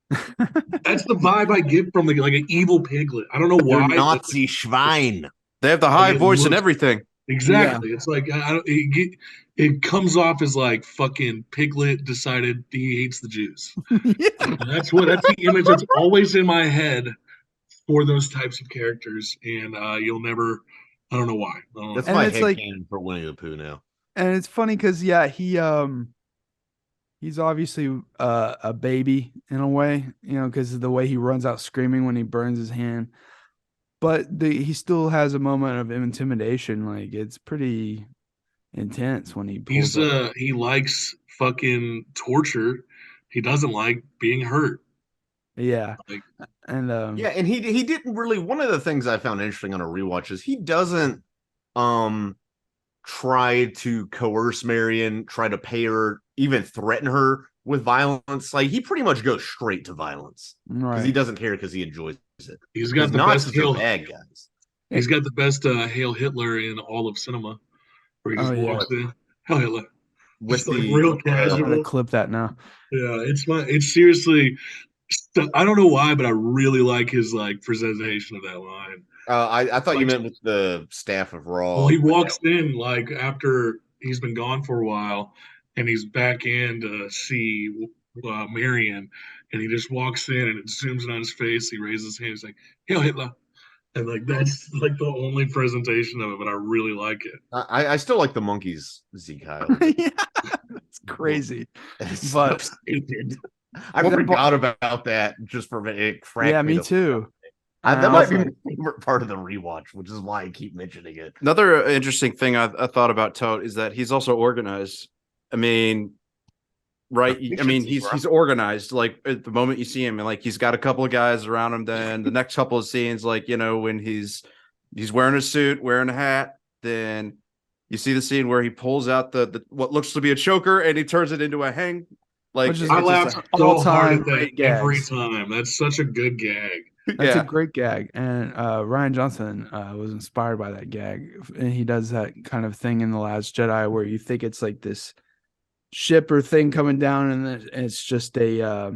That's the vibe I get from like an evil Piglet. I don't know They're why, but Nazi Schwein. They have the like high it voice and looks everything. exactly. It's like it comes off as like fucking Piglet decided he hates the Jews. Yeah. And that's the image that's always in my head for those types of characters, and you'll never. I don't know why. I don't That's know. And my it's like, headcanon for Winnie the Pooh now. and it's funny because he's obviously a baby in a way, because of the way he runs out screaming when he burns his hand. But he still has a moment of intimidation. Like it's pretty intense when he pulls up. He likes fucking torture. He doesn't like being hurt. Yeah, Like and Yeah, and he didn't really. One of the things I found interesting on a rewatch is he doesn't try to coerce Marion, try to pay her, even threaten her with violence. Like he pretty much goes straight to violence because right. he doesn't care because he enjoys it. he's got the Nazis best are Hail. bad guys. He's got the best Hail Hitler in all of cinema, where he just Oh, yeah. walks in. Hail Hitler. With Just like the real I'm gonna casual. clip that now. Yeah, it's seriously. I don't know why, but I really like his like presentation of that line. I thought you Like, meant with the staff of Raw. well, he walks in like after he's been gone for a while, and he's back in to see Marion, and he just walks in and it zooms in on his face. He raises his hand. He's like, "Hail Hitler," and like that's like the only presentation of it, but I really like it. I still like the monkeys, Zeke Kyle. Yeah, it's crazy. It's But- so stupid. I Well, forgot about that just for it. Yeah, me too. That I might was be like- my favorite part of the rewatch, which is why I keep mentioning it. Another interesting thing I thought about Tote is that he's also organized. I mean, right? I mean, he's organized. Like at the moment you see him, and like he's got a couple of guys around him. Then the next couple of scenes, like when he's wearing a suit, wearing a hat, then you see the scene where he pulls out the what looks to be a choker and he turns it into a hang. Like Which is- I it's laugh just so all-time hard at that great every gags. time. That's such a good gag. That's a great gag, and Ryan Johnson was inspired by that gag, and he does that kind of thing in The Last Jedi where you think it's like this ship or thing coming down, and it's just a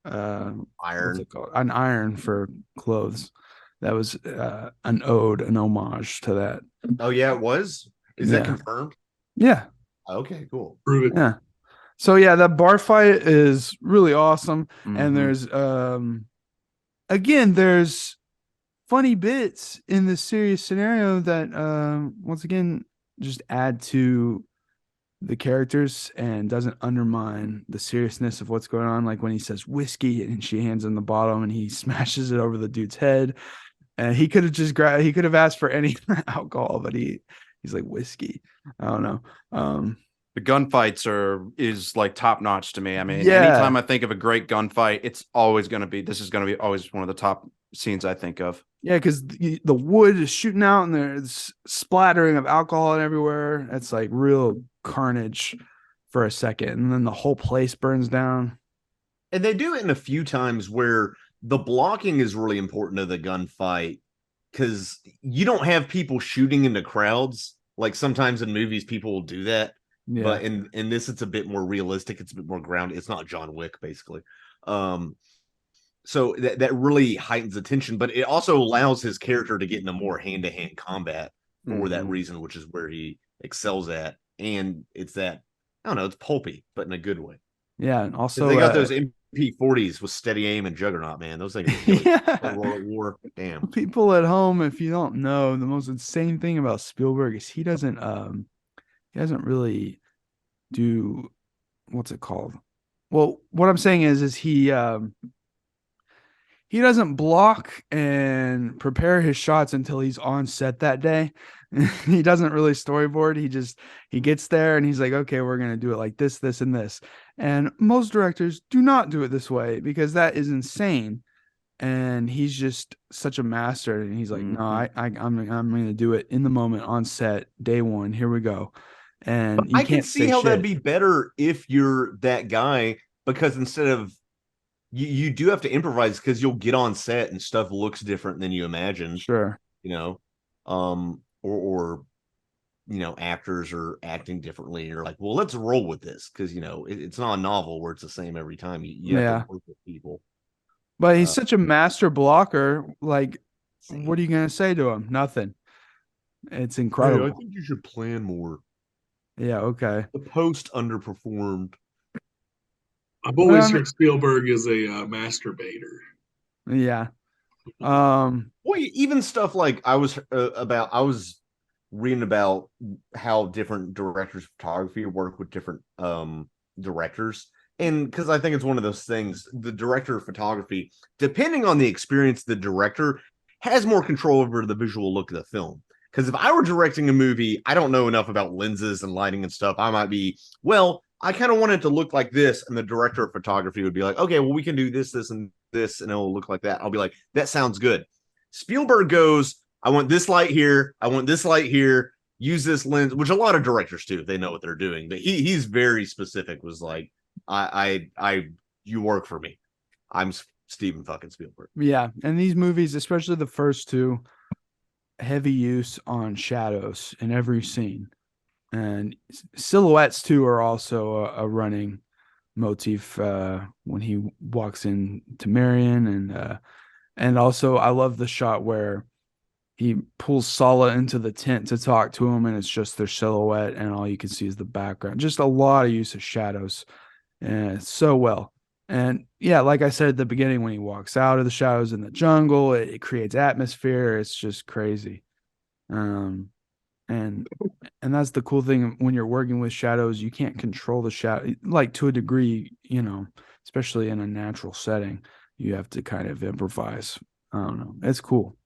what's Iron. it called? An iron for clothes. That was an ode, an homage to that. Oh yeah, it was. Is that confirmed? Yeah. Okay, cool. Prove it. Yeah. So yeah, that bar fight is really awesome, Mhm. and there's again, there's funny bits in this serious scenario that once again just add to the characters and doesn't undermine the seriousness of what's going on. Like when he says whiskey and she hands him the bottle and he smashes it over the dude's head, and he could have just he could have asked for any alcohol, but he's like whiskey. I don't know. The gunfights is like top notch to me. I mean, Yeah. anytime I think of a great gunfight, it's always going to be always one of the top scenes I think of. Yeah, because the wood is shooting out and there's splattering of alcohol everywhere. It's like real carnage for a second, and then the whole place burns down. And they do it in a few times where the blocking is really important to the gunfight because you don't have people shooting into crowds. Like sometimes in movies, people will do that. Yeah. But in this, it's a bit more realistic. It's a bit more grounded. It's not John Wick, basically. So that really heightens attention, but it also allows his character to get into more hand-to-hand combat for that reason, which is where he excels at. And it's that, I don't know, it's pulpy, but in a good way. Yeah, and also they got those MP40s with steady aim and Juggernaut, man. Those things are really World War. Damn. People at home, if you don't know, the most insane thing about Spielberg is he doesn't really do, what's it called? Well, what I'm saying is he doesn't block and prepare his shots until he's on set that day. He doesn't really storyboard. He gets there and he's like, okay, we're gonna do it like this, and this. And most directors do not do it this way because that is insane. And he's just such a master. And he's like, no, I'm gonna do it in the moment on set, day one. Here we go. And you I can can't see say how shit. that'd be better if you're that guy, because instead of you do have to improvise because you'll get on set and stuff looks different than you imagined. Sure. You know, or actors are acting differently. You're like, well, let's roll with this because it's not a novel where it's the same every time. You have to work with people. But he's such a master blocker. Like, what are you gonna say to him? Nothing. It's incredible. Hey, I think you should plan more. Yeah, okay. The post underperformed. I've always heard Spielberg is a masturbator. Yeah. Well, even stuff like I was reading about how different directors of photography work with different directors. And because I think it's one of those things, the director of photography, depending on the experience, the director has more control over the visual look of the film. Because if I were directing a movie, I don't know enough about lenses and lighting and stuff. I might be, well, I kind of want it to look like this. And the director of photography would be like, okay, well, we can do this, this, and this, and it'll look like that. I'll be like, that sounds good. Spielberg goes, I want this light here. I want this light here. Use this lens, which a lot of directors do. They know what they're doing. But he's very specific, was like, you work for me. I'm Steven fucking Spielberg. Yeah. And these movies, especially the first two, heavy use on shadows in every scene. And silhouettes too are also a running motif when he walks in to Marion, and also I love the shot where he pulls Sala into the tent to talk to him and it's just their silhouette and all you can see is the background. Just a lot of use of shadows and so well. And yeah, like I said at the beginning, when he walks out of the shadows in the jungle, it creates atmosphere. It's just crazy. And that's the cool thing when you're working with shadows, you can't control the shadow, like to a degree, especially in a natural setting, you have to kind of improvise. I don't know. It's cool.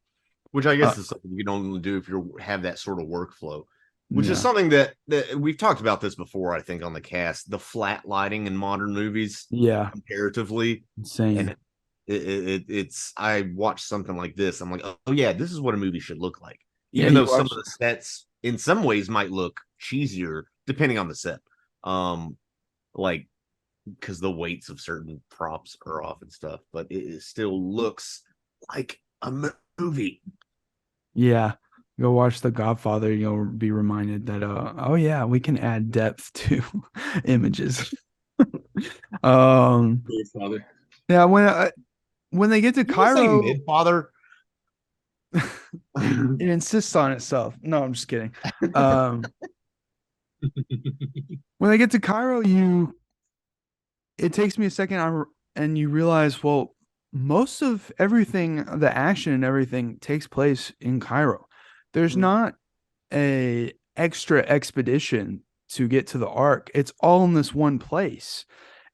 Which I guess is something you don't only do if you have that sort of workflow, which is something that we've talked about this before, I think, on the cast, the flat lighting in modern movies. Yeah. Comparatively. Insane. And it's, I watched something like this. I'm like, oh yeah, this is what a movie should look like. Even though some of the sets in some ways might look cheesier depending on the set. Like, because the weights of certain props are off and stuff, but it still looks like a movie. Yeah. Go watch The Godfather. You'll be reminded that, oh yeah, we can add depth to images. Godfather. Yeah. When they get to Cairo, Midfather. it insists on itself. No, I'm just kidding. When they get to Cairo, it takes me a second and you realize, well, most of everything, the action and everything takes place in Cairo. There's not a extra expedition to get to the Ark. It's all in this one place.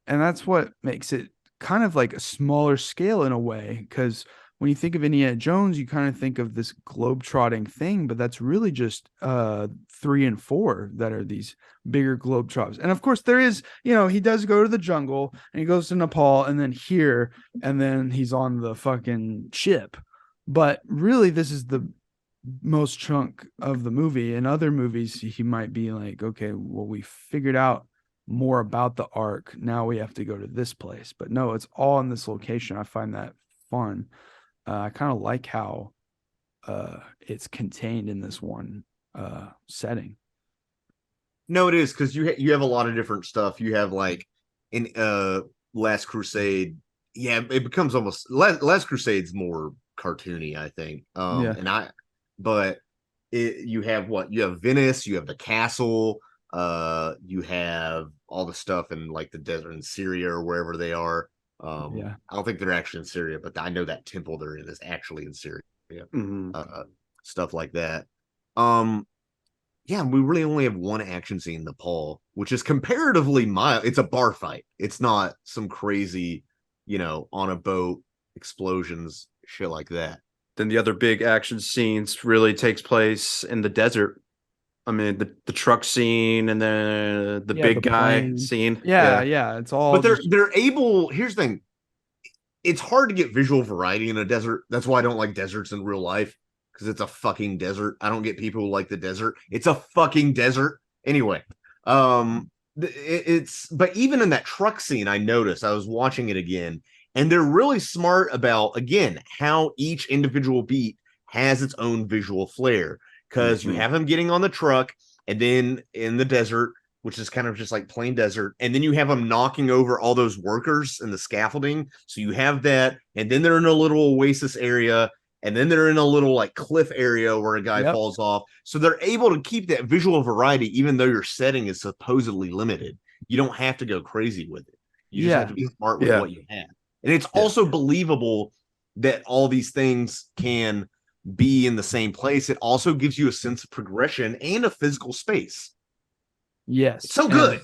And that's what makes it kind of like a smaller scale in a way, because when you think of Indiana Jones, you kind of think of this globetrotting thing, but that's really just 3 and 4 that are these bigger globetrotters. And of course, there is, he does go to the jungle and he goes to Nepal and then here, and then he's on the fucking ship. But really, this is the most chunk of the movie. In other movies, he might be like, okay, well, we figured out more about the Ark. Now we have to go to this place. But no, it's all in this location. I find that fun. I kind of like how it's contained in this one setting. No, it is, because you have a lot of different stuff. You have like in Last Crusade. Yeah, it becomes almost Last Crusade's more cartoony, I think. You have Venice, you have the castle, you have all the stuff in like the desert in Syria or wherever they are. I don't think they're actually in Syria, but I know that temple they're in is actually in Syria. Stuff like that. We really only have one action scene in Nepal, which is comparatively mild. It's a bar fight. It's not some crazy, on a boat explosions, shit like that. then the other big action scenes really takes place in the desert. I mean, the truck scene and then the big guy plane scene. Yeah, it's all. But they're able. Here's the thing: it's hard to get visual variety in a desert. That's why I don't like deserts in real life, because it's a fucking desert. I don't get people who like the desert. It's a fucking desert. Anyway, it's but even in that truck scene, I noticed I was watching it again, and they're really smart about again how each individual beat has its own visual flair. Because you have him getting on the truck, and then in the desert, which is kind of just like plain desert, and then you have them knocking over all those workers in the scaffolding. So you have that, and then they're in a little oasis area, and then they're in a little like cliff area where a guy falls off. So they're able to keep that visual variety, even though your setting is supposedly limited. You don't have to go crazy with it. You just have to be smart with what you have. And it's also believable that all these things can be in the same place. It also gives you a sense of progression and a physical space. Yes. It's so good.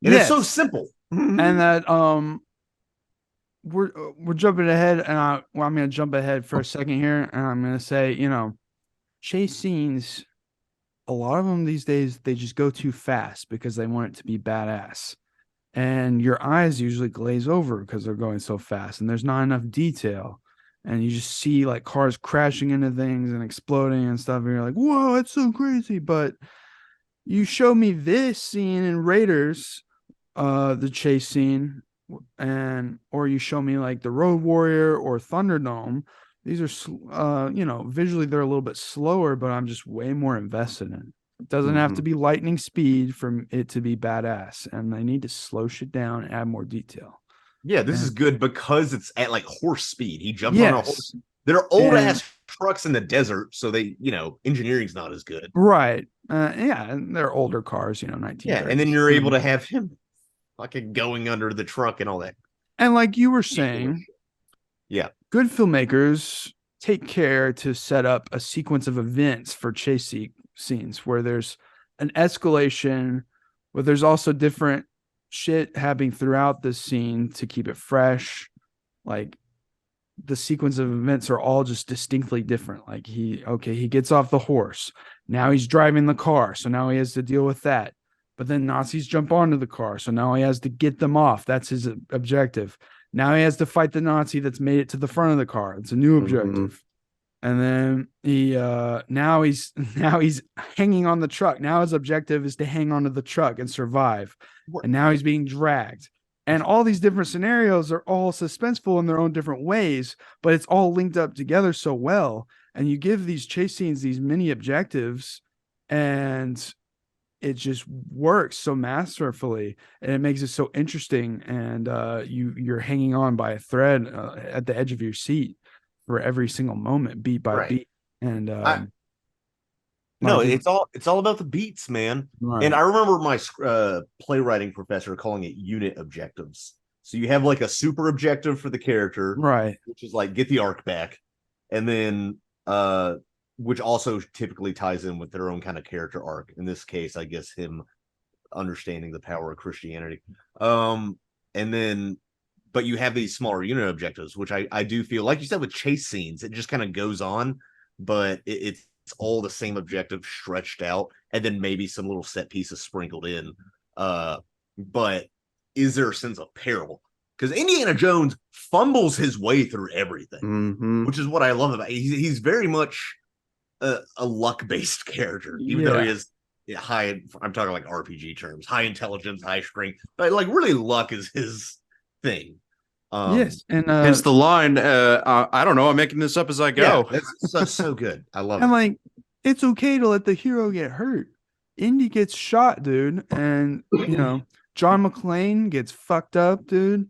And it's so simple. And that we're jumping ahead, and I'm going to jump ahead for a second here, and I'm going to say, chase scenes, a lot of them these days, they just go too fast because they want it to be badass. And your eyes usually glaze over because they're going so fast, and there's not enough detail. And you just see like cars crashing into things and exploding and stuff. And you're like, whoa, that's so crazy. But you show me this scene in Raiders, the chase scene, or you show me like the Road Warrior or Thunderdome. These are, visually they're a little bit slower, but I'm just way more invested in. It doesn't have to be lightning speed for it to be badass. And they need to slow shit down and add more detail. Yeah, this is good because it's at like horse speed. He jumps on a horse. They're old ass trucks in the desert, so they, engineering's not as good. Right. And they're older cars, 1930s. Yeah, and then you're able to have him fucking going under the truck and all that. And like you were saying, good filmmakers take care to set up a sequence of events for chase scenes where there's an escalation, but there's also different shit happening throughout this scene to keep it fresh. Like the sequence of events are all just distinctly different. Like he gets off the horse. Now he's driving the car. So now he has to deal with that. But then Nazis jump onto the car. So now he has to get them off. That's his objective. Now he has to fight the Nazi that's made it to the front of the car. It's a new objective. And then now he's hanging on the truck. Now his objective is to hang onto the truck and survive. And now he's being dragged. And all these different scenarios are all suspenseful in their own different ways, but it's all linked up together so well. And you give these chase scenes these mini objectives, and it just works so masterfully, and it makes it so interesting. And you're hanging on by a thread at the edge of your seat for every single moment, beat by beat. And it's all about the beats, man. Right. And I remember my playwriting professor calling it unit objectives. So you have like a super objective for the character, right, which is like get the arc back, and then which also typically ties in with their own kind of character arc. In this case, I guess him understanding the power of Christianity. And then, but you have these smaller unit objectives, which I do feel, like you said, with chase scenes, it just kind of goes on, but it's all the same objective stretched out, and then maybe some little set pieces sprinkled in. But is there a sense of peril? Because Indiana Jones fumbles his way through everything, which is what I love about it. He's very much a luck-based character, even though he is high. I'm talking like RPG terms, high intelligence, high strength, but like really luck is his thing. Yes, and hence the line. I don't know. I'm making this up as I go. Yeah, that's so good. I love it. And like, it's okay to let the hero get hurt. Indy gets shot, dude, and John McClane gets fucked up, dude.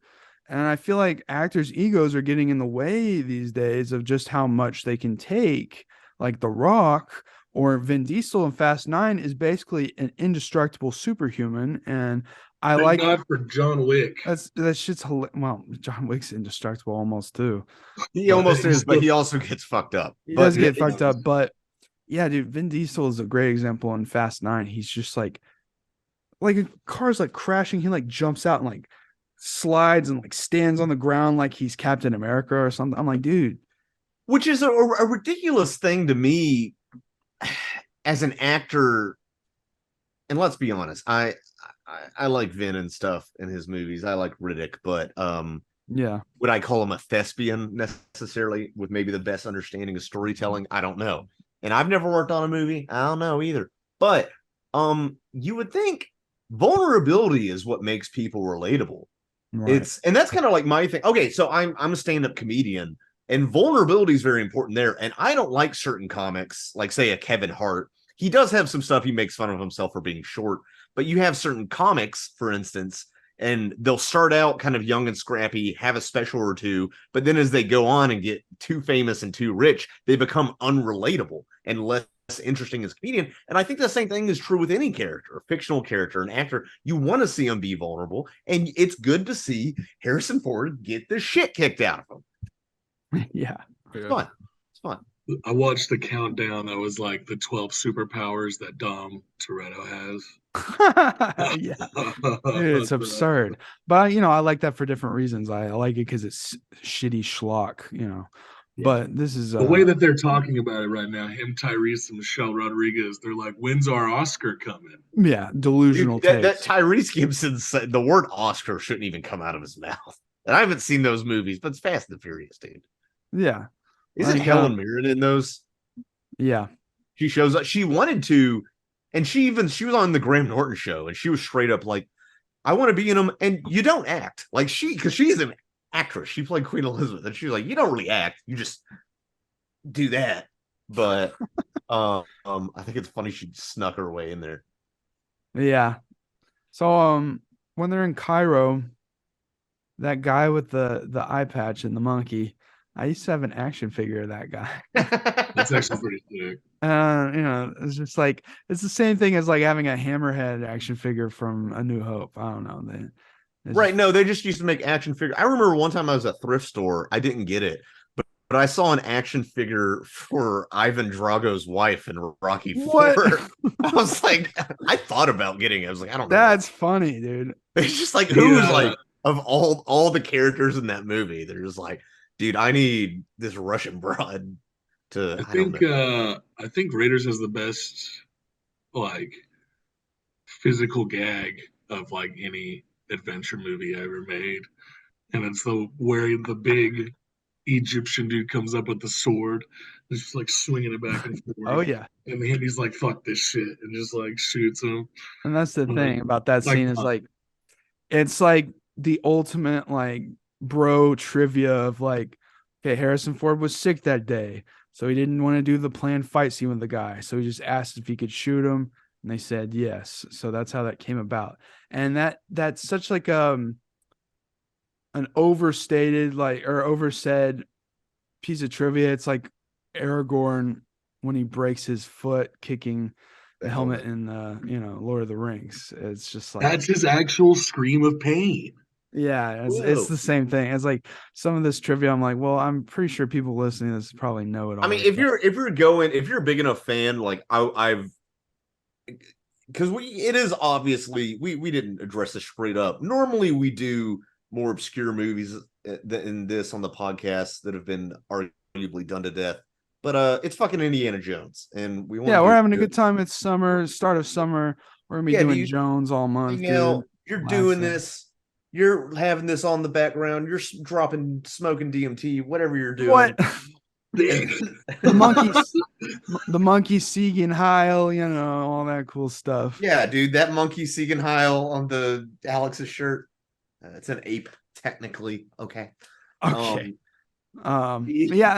And I feel like actors' egos are getting in the way these days of just how much they can take. Like The Rock or Vin Diesel in Fast 9 is basically an indestructible superhuman, and Thank God for John Wick. That shit's hilarious. Well, John Wick's indestructible almost too. He almost is, but he also gets fucked up. He does get fucked up, but yeah, dude, Vin Diesel is a great example in Fast 9. He's just like a car's like crashing, he like jumps out and like slides and like stands on the ground like he's Captain America or something. I'm like, dude, which is a ridiculous thing to me as an actor. And let's be honest, I like Vin and stuff in his movies. I like Riddick, but Yeah. would I call him a thespian necessarily with maybe the best understanding of storytelling? I don't know. And I've never worked on a movie. I don't know either. But you would think vulnerability is what makes people relatable. Right. And that's kind of like my thing. Okay, so I'm a stand-up comedian, and vulnerability is very important there. And I don't like certain comics, like say a Kevin Hart. He does have some stuff he makes fun of himself for being short, but you have certain comics, for instance, and they'll start out kind of young and scrappy, have a special or two, but then as they go on and get too famous and too rich, they become unrelatable and less interesting as a comedian. And I think the same thing is true with any character, a fictional character, an actor. You want to see them be vulnerable, and it's good to see Harrison Ford get the shit kicked out of him. Yeah. It's fun. It's fun. I watched the countdown that was like the 12 superpowers that Dom Toretto has. Yeah. Dude, it's absurd. But I like that for different reasons. I like it because it's shitty schlock, Yeah. But this is The way that they're talking about it right now, him, Tyrese, and Michelle Rodriguez, they're like, when's our Oscar coming? yeah, delusional Dude, that takes. Tyrese Gibson said the word Oscar shouldn't even come out of his mouth. And I haven't seen those movies, but it's Fast and the Furious, dude. Yeah. Isn't Helen Mirren in those? Yeah. She shows up. She wanted to, and she was on the Graham Norton show, and she was straight up like, I want to be in them. And you don't act like because she's an actress. She played Queen Elizabeth, and she was like, you don't really act. You just do that. But I think it's funny she snuck her way in there. Yeah. So when they're in Cairo, that guy with the eye patch and the monkey, I used to have an action figure of that guy. That's actually pretty sick. It's just like it's the same thing as like having a Hammerhead action figure from A New Hope. I don't know. Right. No, they just used to make action figures. I remember one time I was at a thrift store. I didn't get it, but I saw an action figure for Ivan Drago's wife in Rocky IV. I was like, I thought about getting it. I was like, I don't know. That's funny, dude. It's just like, who's like, of all the characters in that movie, they're just like, dude, I need this Russian broad to. I think Raiders has the best like physical gag of like any adventure movie ever made, and it's where the big Egyptian dude comes up with the sword, and just like swinging it back and forth. Oh yeah, and then he's like, "Fuck this shit," and just like shoots him. And that's the thing about that scene is like, it's like the ultimate like bro trivia of like, okay, Harrison Ford was sick that day, so he didn't want to do the planned fight scene with the guy, so he just asked if he could shoot him, and they said yes. So that's how that came about. And that's such like an overstated like or oversaid piece of trivia. It's like Aragorn when he breaks his foot kicking the helmet in Lord of the Rings. It's just like that's his actual scream of pain. Yeah, it's the same thing. It's like some of this trivia. I'm like, well, I'm pretty sure people listening to this probably know it all. I mean, if you're a big enough fan, like I've because it is obviously we didn't address this straight up. Normally we do more obscure movies than this on the podcast that have been arguably done to death. But it's fucking Indiana Jones, and we're having a good time. It's summer, start of summer. We're gonna be doing Jones all month. You're doing this. You're having this on the background. You're smoking DMT, whatever you're doing. What? the monkey Segan Heil, all that cool stuff. Yeah, dude, that monkey Segan Heil on the Alex's shirt. It's an ape, technically. Okay. Yeah,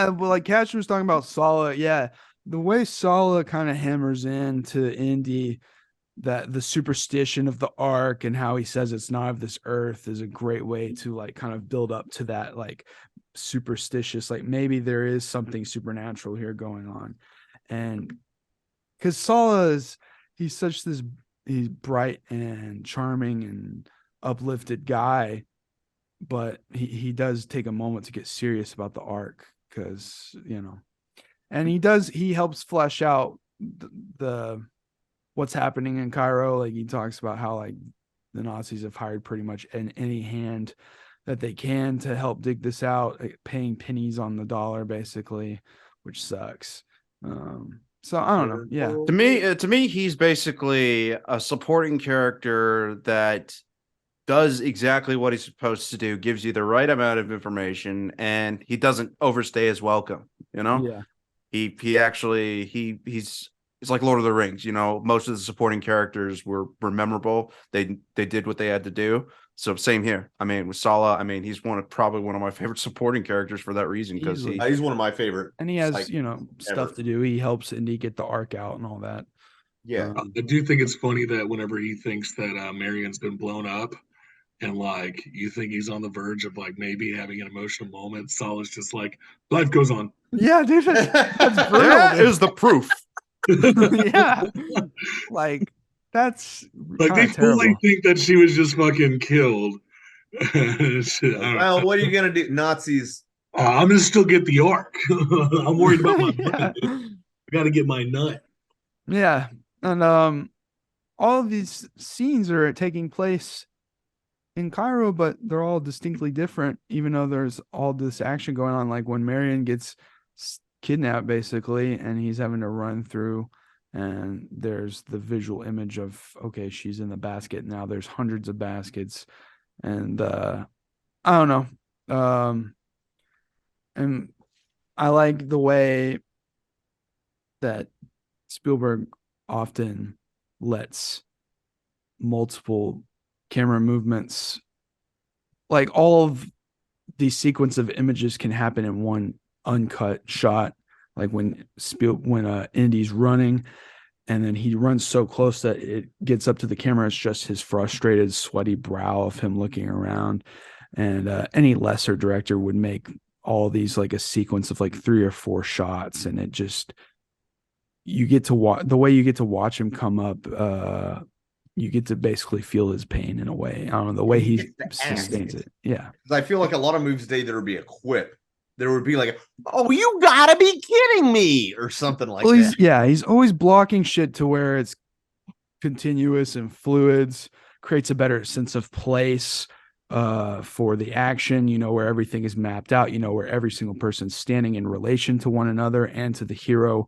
well, like Cash was talking about Sala. Yeah, the way Sala kind of hammers into Indy, that the superstition of the Ark and how he says it's not of this earth is a great way to like kind of build up to that like superstitious, like maybe there is something supernatural here going on. And because Sala he's bright and charming and uplifted guy, but he does take a moment to get serious about the Ark because and he helps flesh out the what's happening in Cairo. Like he talks about how like the Nazis have hired pretty much any hand that they can to help dig this out, paying pennies on the dollar basically, which sucks. So I don't know. Yeah. To me, he's basically a supporting character that does exactly what he's supposed to do, gives you the right amount of information, and he doesn't overstay his welcome. You know, Yeah. He's like Lord of the Rings. You know, most of the supporting characters were memorable. They did what they had to do. So same here. I mean, with Sala, I mean, he's probably one of my favorite supporting characters for that reason, because he's one of my favorite. And he has, stuff to do. He helps Indy get the arc out and all that. Yeah. I do think it's funny that whenever he thinks that Marion's been blown up, and like you think he's on the verge of like maybe having an emotional moment, Sala's just like, life goes on. Yeah, dude, that's brutal. That is the proof. Yeah, like that's like they fully think that she was just fucking killed. Well, what are you gonna do, Nazis? I'm gonna still get the arc. I'm worried about my nut. I gotta get my nut. Yeah, and all of these scenes are taking place in Cairo, but they're all distinctly different, even though there's all this action going on. Like when Marion gets kidnapped, basically, and he's having to run through, and there's the visual image of, okay, she's in the basket. Now there's hundreds of baskets. And I don't know. And I like the way that Spielberg often lets multiple camera movements, like all of these sequence of images can happen in one uncut shot. Like when Indy's running, and then he runs so close that it gets up to the camera. It's just his frustrated, sweaty brow of him looking around. And any lesser director would make all these like a sequence of like 3 or 4 shots, and it just, you get to watch the way you get to watch him come up. You get to basically feel his pain in a way. I don't know, the way he sustains it. Yeah. I feel like a lot of movies today, there would be a quip. There would be like, "Oh, you gotta be kidding me," or something like that. He's always blocking shit to where it's continuous and fluids, creates a better sense of place for the action, where everything is mapped out, where every single person's standing in relation to one another and to the hero.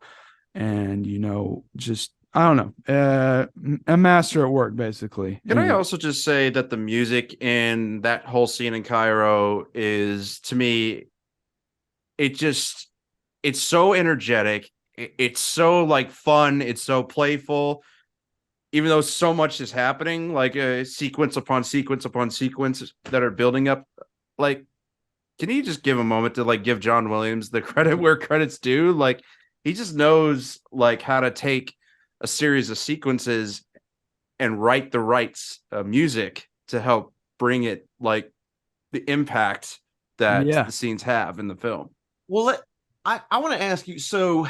And, just, I don't know, a master at work, basically. Can I also just say that the music in that whole scene in Cairo is, to me, it's so energetic. It's so like fun. It's so playful, even though so much is happening, like a sequence upon sequence upon sequence that are building up. Like, can you just give a moment to like give John Williams the credit where credit's due? Like, he just knows like how to take a series of sequences and write the right music to help bring it like the impact that the scenes have in the film. Well, I want to ask you, so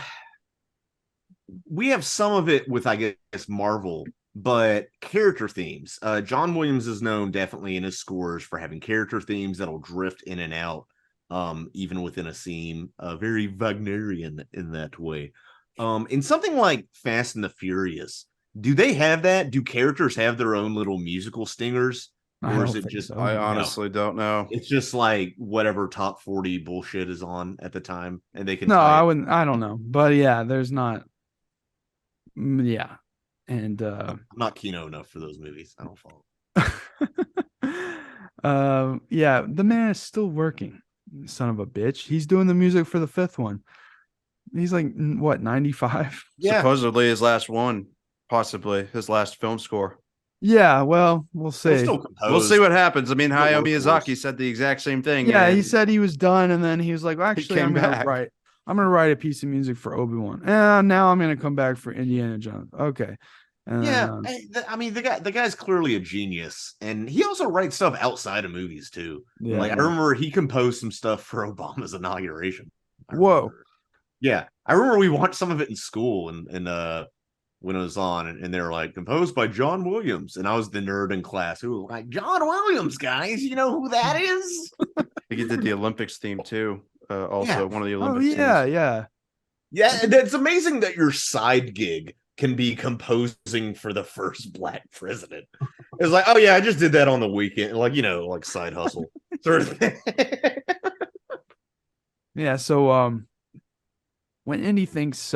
we have some of it with, I guess, Marvel, but character themes. John Williams is known definitely in his scores for having character themes that'll drift in and out, even within a scene, very Wagnerian in that way. In something like Fast and the Furious, do they have that? Do characters have their own little musical stingers? Or is it just, so. I honestly don't know. It's just like whatever top 40 bullshit is on at the time, and they can. No, I wouldn't. I don't know, but yeah, there's not. Yeah, and I'm not Kino enough for those movies. I don't follow. Yeah, the man is still working. Son of a bitch. He's doing the music for the 5th one. He's like, what, 95? Yeah. Supposedly his last one, possibly his last film score. Yeah, well, we'll see. We'll see what happens. I mean, Hayao Miyazaki said the exact same thing. Yeah, he said he was done, and then he was like, well, actually, I'm gonna write a piece of music for Obi-Wan. And now I'm gonna come back for Indiana Jones. Okay. I mean, the guy's clearly a genius, and he also writes stuff outside of movies too. Yeah, like I remember he composed some stuff for Obama's inauguration. Whoa. Yeah, I remember we watched some of it in school, and when it was on, and they were like, composed by John Williams, and I was the nerd in class who was like, John Williams, guys, you know who that is? I think he did the Olympics theme too. Also, one of the Olympics. Yeah. And it's amazing that your side gig can be composing for the first Black president. It's like, oh yeah, I just did that on the weekend, like, like side hustle. sort of thing. Yeah, so when Indy thinks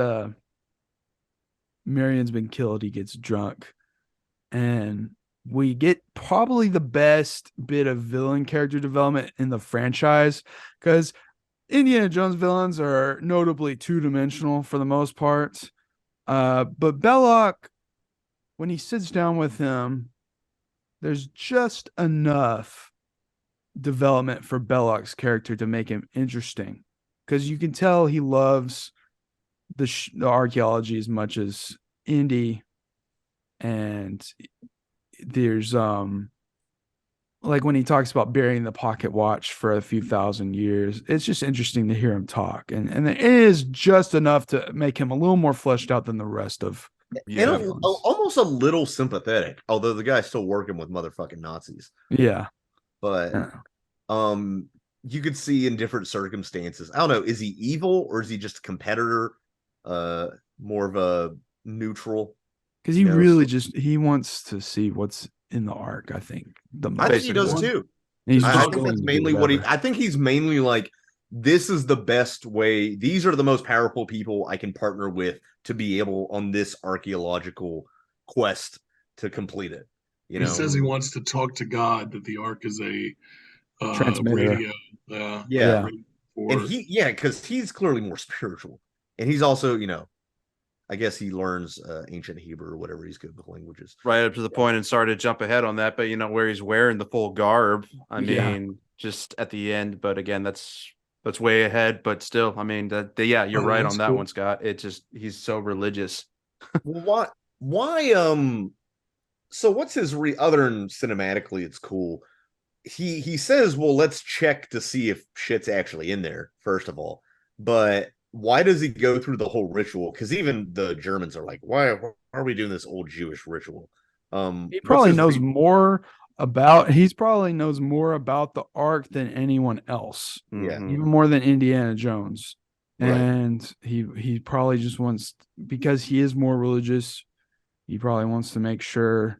Marion's been killed, he gets drunk. And we get probably the best bit of villain character development in the franchise, because Indiana Jones villains are notably two-dimensional for the most part. But Belloq, when he sits down with him, there's just enough development for Belloq's character to make him interesting, because you can tell he loves the archaeology as much as Indy. And there's like when he talks about burying the pocket watch for a few thousand years, it's just interesting to hear him talk, and it is just enough to make him a little more fleshed out than the rest of almost a little sympathetic, although the guy's still working with motherfucking Nazis. Yeah, but you could see in different circumstances. I don't know, is he evil or is he just a competitor? More of a neutral. Because he really he wants to see what's in the Ark, I think. I think he does too. I think that's mainly what I think he's mainly like, this is the best way. These are the most powerful people I can partner with to be able on this archaeological quest to complete it. He says he wants to talk to God, that the Ark is a radio. And because he's clearly more spiritual. And he's also, I guess he learns ancient Hebrew or whatever he's good with languages. Right up to the point, and sorry to jump ahead on that, but where he's wearing the full garb. I mean, just at the end, but again, that's way ahead. But still, I mean, you're right on that one, Scott. It just, he's so religious. Well, why? So what's his other than cinematically, it's cool. He says, well, let's check to see if shit's actually in there, first of all. But why does he go through the whole ritual? Because even the Germans are like, why are we doing this old Jewish ritual? He probably knows more about the Ark than anyone else. Yeah. Even more than Indiana Jones. Right. And he probably just wants, because he is more religious, he probably wants to make sure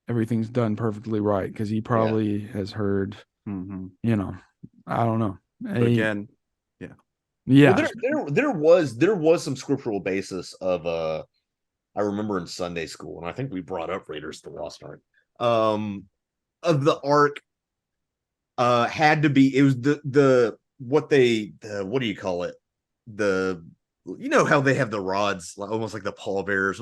everything's done perfectly right, because he probably has heard, I don't know. But again, well, there was some scriptural basis of I remember in Sunday school, and I think we brought up Raiders of the Lost Ark. Of the Ark had to be, it was what do you call it? How they have the rods, almost like the pallbearers.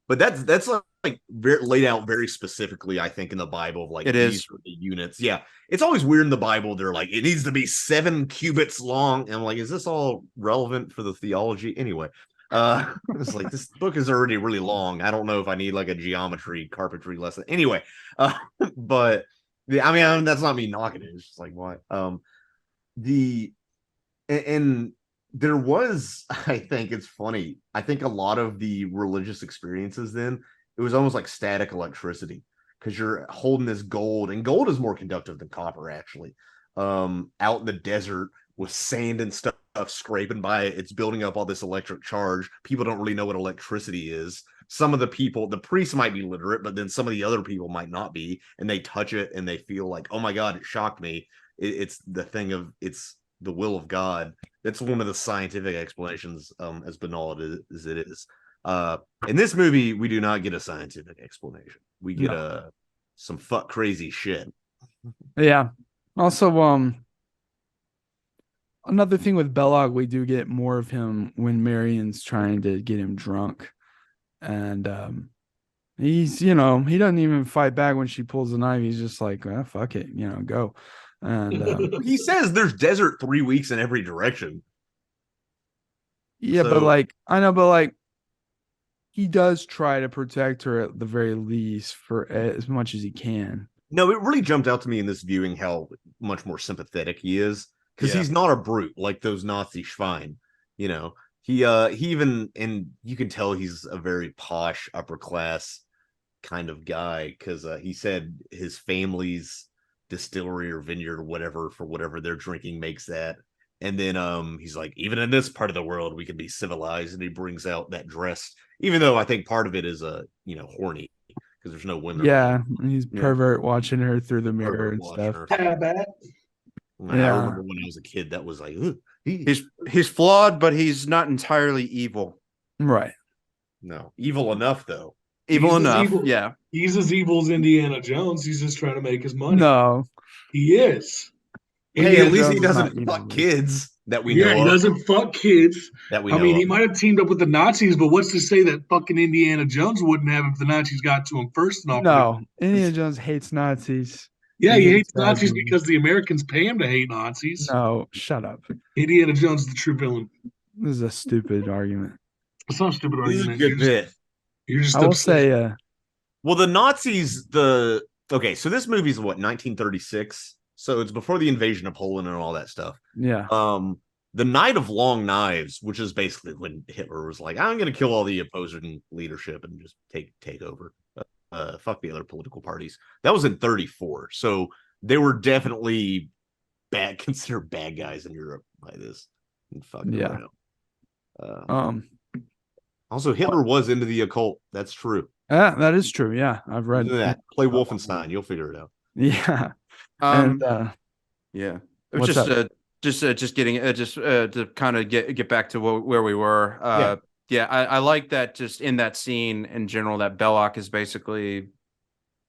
But that's like very, laid out very specifically, I think, in the Bible of like these are the units. Yeah, it's always weird in the Bible. They're like, it needs to be 7 cubits long, and I'm like, is this all relevant for the theology? Anyway, it's like, this book is already really long. I don't know if I need like a geometry carpentry lesson. Anyway, but I mean, that's not me knocking it. It's just like, what? And there was, I think it's funny, I think a lot of the religious experiences then, it was almost like static electricity, because you're holding this gold, and gold is more conductive than copper, actually. Out in the desert with sand and stuff scraping by it, it's building up all this electric charge. People don't really know what electricity is. Some of the people, the priests might be literate, but then some of the other people might not be, and they touch it and they feel like, oh my God, it shocked me. It's the thing of, it's the will of God. That's one of the scientific explanations, as banal as it is. In this movie, we do not get a scientific explanation. We get some fuck crazy shit. Yeah. Also, another thing with Belloq, we do get more of him when Marion's trying to get him drunk, and he's, he doesn't even fight back when she pulls the knife. He's just like, fuck it, go. And he says there's desert 3 weeks in every direction. Yeah, so, but he does try to protect her at the very least for as much as he can. No, it really jumped out to me in this viewing how much more sympathetic he is, because he's not a brute like those Nazi Schwein. He even, and you can tell he's a very posh upper class kind of guy, because he said his family's distillery or vineyard or whatever, for whatever they're drinking, makes that. And then he's like, even in this part of the world, we can be civilized. And he brings out that dress, even though I think part of it is horny, because there's no women. Yeah, he's pervert watching her through the mirror Pervert and watching stuff. her. I Yeah. remember when I was a kid, that was like, he's flawed, but he's not entirely evil. Right. no, evil enough though. Evil He's as enough, evil- yeah. He's as evil as Indiana Jones. He's just trying to make his money. No. He is. Hey, Indiana at least he Jones is not doesn't evil, fuck but- kids that we Yeah, know he of. doesn't fuck kids. That we I know mean, of. he might have teamed up with the Nazis, but what's to say that fucking Indiana Jones wouldn't have if the Nazis got to him first? No. Indiana Jones hates Nazis. Yeah, he hates bad Nazis movies. because the Americans pay him to hate Nazis. No, shut up. Indiana Jones is the true villain. This is a stupid argument. It's not a stupid This is a argument. good bit. You're just I will upset. say, Well, the Nazis, okay, so this movie's what, 1936? So it's before the invasion of Poland and all that stuff. yeah. The Night of Long Knives, which is basically when Hitler was like, I'm going to kill all the opposing leadership and just take over. Fuck the other political parties. That was in 34. So they were definitely considered bad guys in Europe by this. And fucking Yeah. around. Also, Hitler was into the occult. That's true. That is true. Yeah. I've read That. Play Wolfenstein. You'll figure it out. Yeah. Um, And yeah. It was what's just up? just getting to kind of get back to where we were. I like that just in that scene in general that Belloq is basically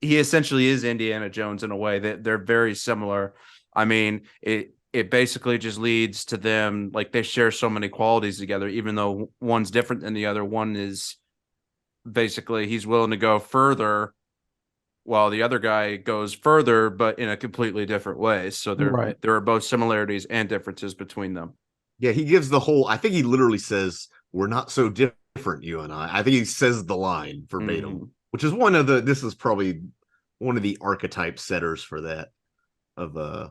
he essentially is Indiana Jones in a way that they're very similar. I mean, it basically just leads to them like they share so many qualities together, even though one's different than the other. One is basically he's willing to go further while the other guy goes further, but in a completely different way. So there are both similarities and differences between them. Yeah, he gives the whole, I think he literally says, we're not so different, you and I. I think he says the line verbatim, which is this is probably one of the archetype setters for that of the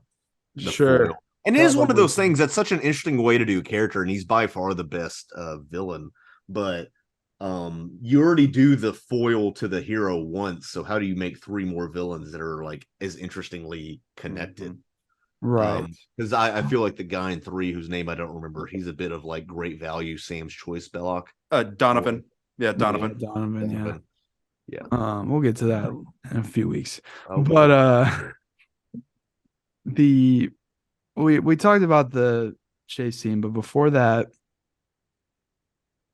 sure. foil. And it is one of those things that's such an interesting way to do a character, and he's by far the best villain. But you already do the foil to the hero once, so how do you make 3 more villains that are like as interestingly connected? Right. Because I feel like the guy in 3 whose name I don't remember, he's a bit of like great value Sam's Choice Belloq. Donovan. Yeah, Donovan. Donovan, yeah. We'll get to that in a few weeks. Okay. But we talked about the chase scene, but before that,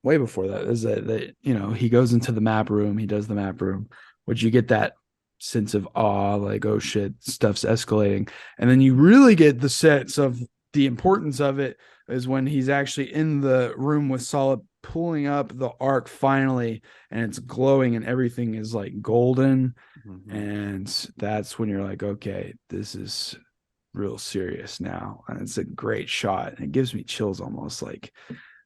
way before that, is that he goes into the map room, he does the map room, which you get that sense of awe, like, oh shit, stuff's escalating. And then you really get the sense of the importance of it is when he's actually in the room with Solid pulling up the Ark finally, and it's glowing and everything is like golden. And that's when you're like, okay, this is real serious now. And it's a great shot. It gives me chills almost, like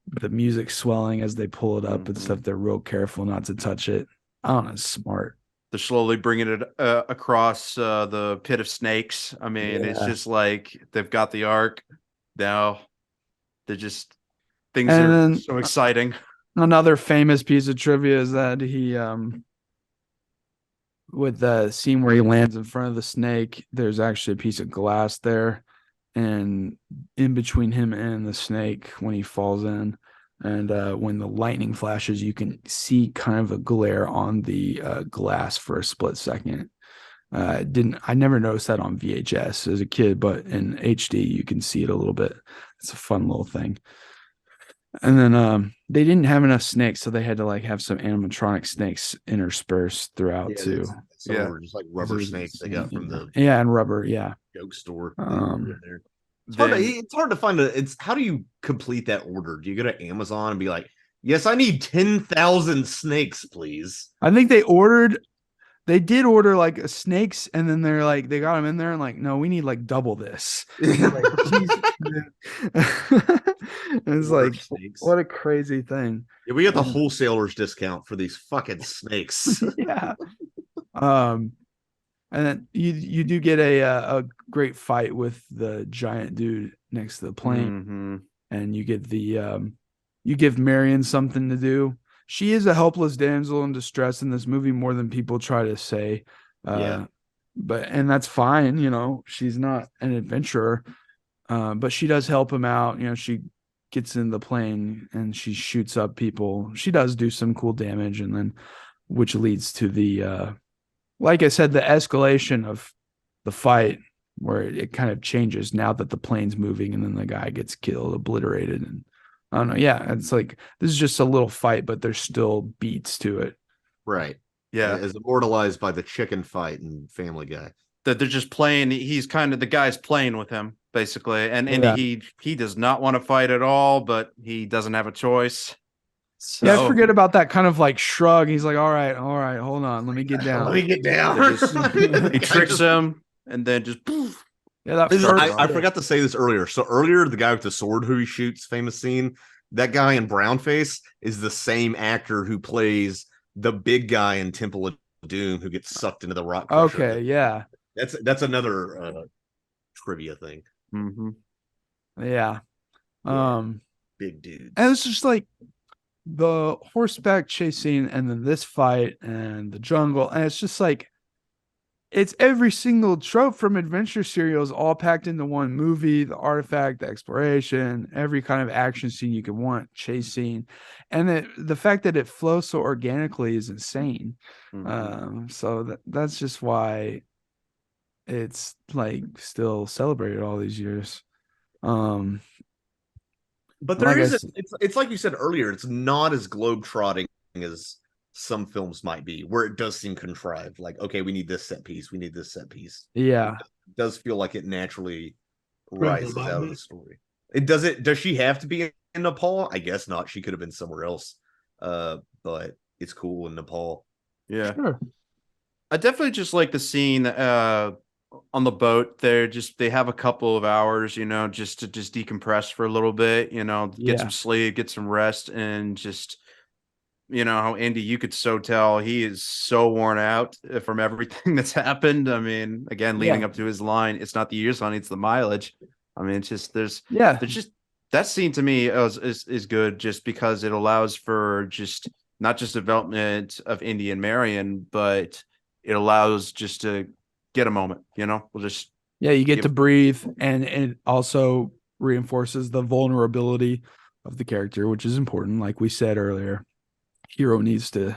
the music swelling as they pull it up and stuff. They're real careful not to touch it. I don't know, it's smart. They're slowly bringing it across the pit of snakes. I mean, it's just like they've got the Ark now. They're just things are so exciting. Another famous piece of trivia is that he with the scene where he lands in front of the snake, there's actually a piece of glass there, and in between him and the snake when he falls in. And when the lightning flashes, you can see kind of a glare on the glass for a split second. I never noticed that on VHS as a kid, but in HD, you can see it a little bit. It's a fun little thing. And then they didn't have enough snakes, so they had to like have some animatronic snakes interspersed throughout too. Were just like rubber snakes they got from the and rubber, joke store. It's hard to find how do you complete that order? Do you go to Amazon and be like, yes, I need 10,000 snakes, please? I think they did order like snakes, and then they're like, they got them in there and like, no, we need like double this. It's like, snakes. What a crazy thing. Yeah, we got the wholesaler's discount for these fucking snakes. Yeah. And then you do get a great fight with the giant dude next to the plane, and you get you give Marion something to do. She is a helpless damsel in distress in this movie more than people try to say. And that's fine. She's not an adventurer, but she does help him out. She gets in the plane and she shoots up people. She does do some cool damage, and then which leads to the like I said, the escalation of the fight where it kind of changes now that the plane's moving and then the guy gets killed, obliterated. And I don't know. Yeah. It's like, this is just a little fight, but there's still beats to it. Right. Yeah. As immortalized by the chicken fight in Family Guy. That they're just playing. He's kind of the guy's playing with him, basically. And he does not want to fight at all, but he doesn't have a choice. So, yeah, I forget about that kind of like shrug. He's like, all right, hold on, let me get down. Let me get down. He tricks him and then just poof. Yeah, I forgot to say this earlier. So earlier, the guy with the sword who he shoots, famous scene, that guy in brownface is the same actor who plays the big guy in Temple of Doom who gets sucked into the rock crusher. Okay, yeah. That's another trivia thing. Mm-hmm. Yeah. Big dudes. And it's just like the horseback chase scene and then this fight and the jungle. And it's just like, it's every single trope from adventure serials all packed into one movie, the artifact, the exploration, every kind of action scene you could want, chase scene. And the fact that it flows so organically is insane. Mm-hmm. So that's just why it's like still celebrated all these years. But there it's like you said earlier, it's not as globetrotting as some films might be, where it does seem contrived. Like, okay, we need this set piece, we need this set piece. Yeah. It does feel like it naturally rises out of the story. Does she have to be in Nepal? I guess not. She could have been somewhere else. But it's cool in Nepal. Yeah. Sure. I definitely just like the scene on the boat. They have a couple of hours, just to decompress for a little bit, get some sleep, get some rest, and just how Indy, you could so tell he is so worn out from everything that's happened. I mean, again, leading up to his line, it's not the years, honey, it's the mileage. I mean, it's just there's just that scene to me is good just because it allows for just not just development of Indy and Marion, but it allows just to get a moment, we'll just you get to breathe, and it also reinforces the vulnerability of the character, which is important. Like we said earlier, hero needs to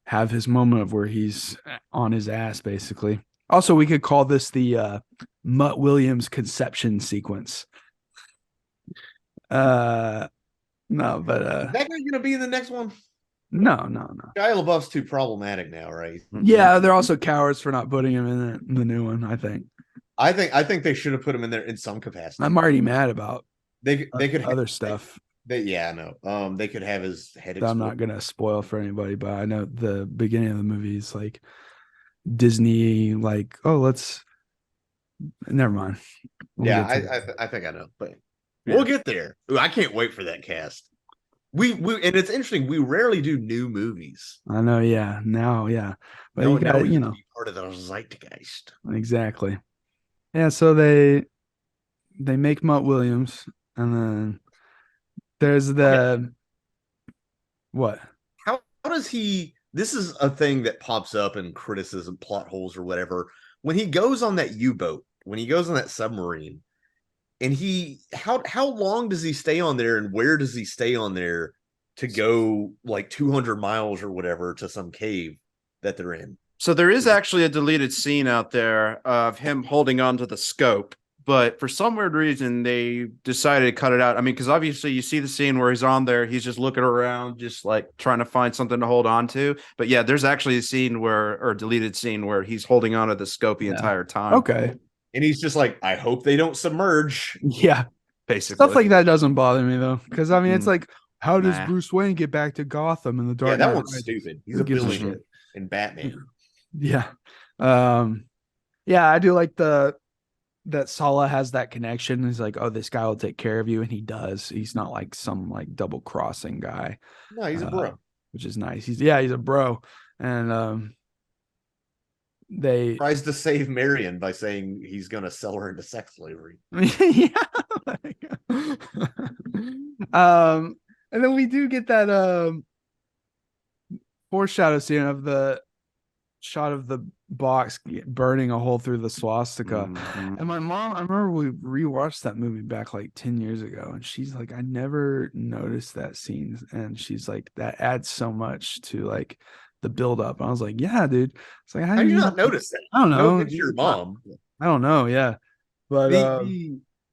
have his moment of where he's on his ass, basically. Also, we could call this the Mutt Williams conception sequence. No, but is that guy gonna be in the next one? No. Shia LaBeouf's too problematic now, right? Yeah, they're also cowards for not putting him in the new one. I think they should have put him in there in some capacity. I'm already mad about they could other have, stuff. I know. They could have his head. I'm not gonna spoil for anybody, but I know the beginning of the movie is like Disney, like, oh, let's. Never mind. I think I know, but we'll get there. Ooh, I can't wait for that cast. We and it's interesting. We rarely do new movies. I know, yeah. Now, yeah, but you got to be part of the zeitgeist. Exactly. Yeah, so they make Mutt Williams, and then there's what? How does he? This is a thing that pops up in criticism, plot holes, or whatever. When he goes on that U-boat, when he goes on that submarine. And how long does he stay on there, and where does he stay on there to go like 200 miles or whatever to some cave that they're in? So there is actually a deleted scene out there of him holding onto the scope, but for some weird reason they decided to cut it out. I mean, because obviously you see the scene where he's on there, he's just looking around, just like trying to find something to hold on to. But yeah, there's actually a deleted scene where he's holding onto the scope the entire time. Okay. And he's just like, I hope they don't submerge. Yeah. Basically. Stuff like that doesn't bother me, though. Because, I mean, it's like, how does Bruce Wayne get back to Gotham in the Dark Knight? Yeah, that one's stupid. He's a villain in Batman. Yeah. Yeah, I do like that Sala has that connection. He's like, oh, this guy will take care of you. And he does. He's not like some like double crossing guy. No, he's a bro. Which is nice. He's a bro. And they tries to save Marion by saying he's gonna sell her into sex slavery. Yeah. And then we do get that foreshadow scene of the shot of the box burning a hole through the swastika. Mm-hmm. And my mom, I remember we rewatched that movie back like 10 years ago, and she's like, I never noticed that scene. And she's like, that adds so much to like the build up. I was like, yeah, dude. It's like, How do you not notice that? I don't know. No, it's your mom. I don't know. Yeah, but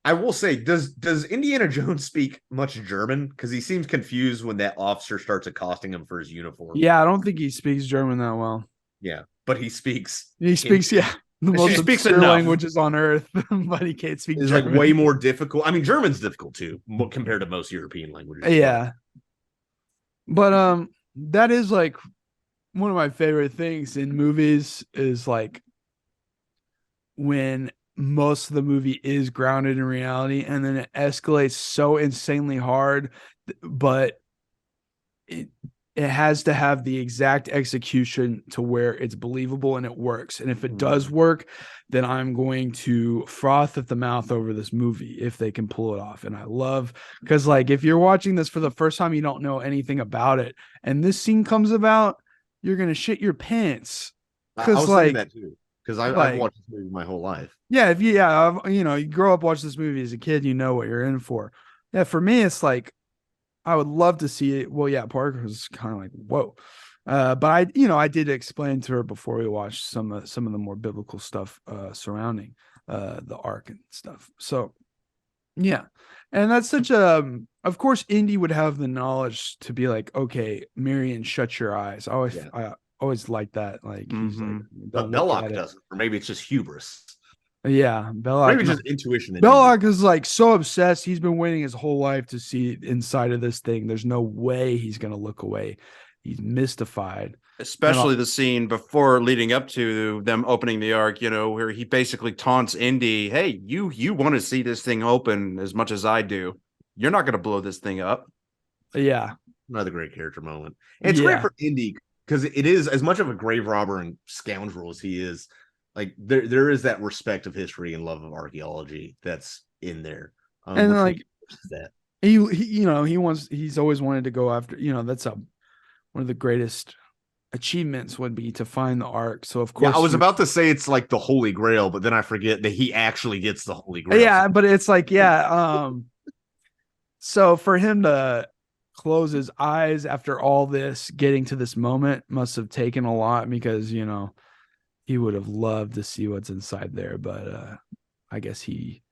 I will say, does Indiana Jones speak much German? Because he seems confused when that officer starts accosting him for his uniform. yeah, I don't think he speaks German that well. Yeah, but he speaks. He speaks, the most speaks obscure enough. languages on earth, but he can't speak It's German. like way more difficult. I mean, German's difficult too, compared to most European languages. Yeah, but that is like one of my favorite things in movies is like when most of the movie is grounded in reality and then it escalates so insanely hard, but it has to have the exact execution to where it's believable and it works. And if it does work, then I'm going to froth at the mouth over this movie if they can pull it off. And I love, because like if you're watching this for the first time, you don't know anything about it, and this scene comes about, you're gonna shit your pants. I was like thinking that too. Because I've watched this movie my whole life. Yeah, if you you grow up watching this movie as a kid, you know what you're in for. Yeah, for me, it's like I would love to see it. Well, yeah, Parker was kind of like, whoa. But I did explain to her before we watched some of the more biblical stuff surrounding the Ark and stuff. So yeah. And that's such of course, Indy would have the knowledge to be like, okay, Marion, shut your eyes. I always like that. Like, he's like, but Belloq doesn't, or maybe it's just hubris. Yeah, Belloq. Maybe just intuition. Belloq is like so obsessed. He's been waiting his whole life to see inside of this thing. There's no way he's gonna look away. He's mystified. Especially the scene before leading up to them opening the Ark, where he basically taunts Indy, hey, you want to see this thing open as much as I do. You're not going to blow this thing up. Yeah. Another great character moment. And it's great for Indy because it is, as much of a grave robber and scoundrel as he is, like there is that respect of history and love of archaeology that's in there. And like that. He's always wanted to go after, that's one of the greatest achievements would be to find the Ark. So of course, I was about to say it's like the Holy Grail, but then I forget that he actually gets the Holy Grail. Yeah, but it's like, so for him to close his eyes after all this, getting to this moment must have taken a lot, because he would have loved to see what's inside there, but I guess he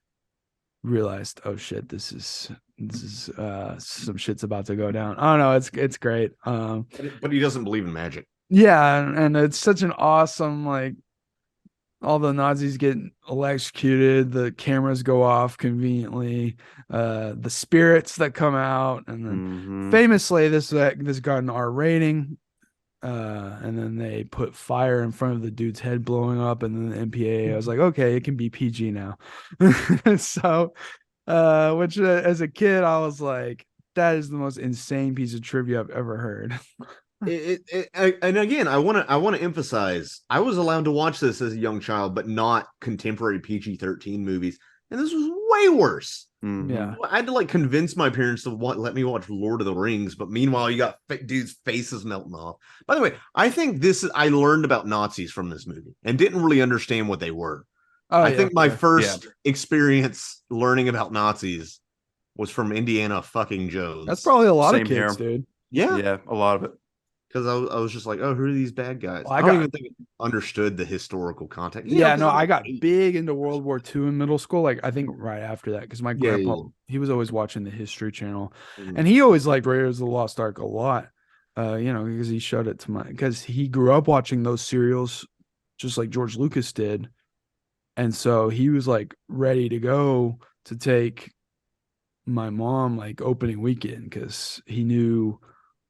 realized, oh shit, this is some shit's about to go down. I don't know, it's great. But he doesn't believe in magic. Yeah, and it's such an awesome, like, all the Nazis get electrocuted, the cameras go off conveniently, the spirits that come out, and then famously this got an R rating, and then they put fire in front of the dude's head blowing up, and then the MPAA, I was like, okay, it can be PG now. So which as a kid I was like, that is the most insane piece of trivia I've ever heard. And again, I want to emphasize, I was allowed to watch this as a young child, but not contemporary PG-13 movies, and this was way worse. Yeah, I had to like convince my parents to let me watch Lord of the Rings, but meanwhile you got dudes' faces melting off. By the way, I think I learned about Nazis from this movie and didn't really understand what they were. I think my first experience learning about Nazis was from Indiana fucking Jones. That's probably a lot of kids, dude. Yeah, a lot of it. Because I was just like, oh, who are these bad guys? I don't even think I understood the historical context. I got big into World War II in middle school. Like, I think right after that, because my grandpa, he was always watching the History Channel, and he always liked Raiders of the Lost Ark a lot. Because he showed it to because he grew up watching those serials, just like George Lucas did, and so he was like ready to go to take my mom like opening weekend because he knew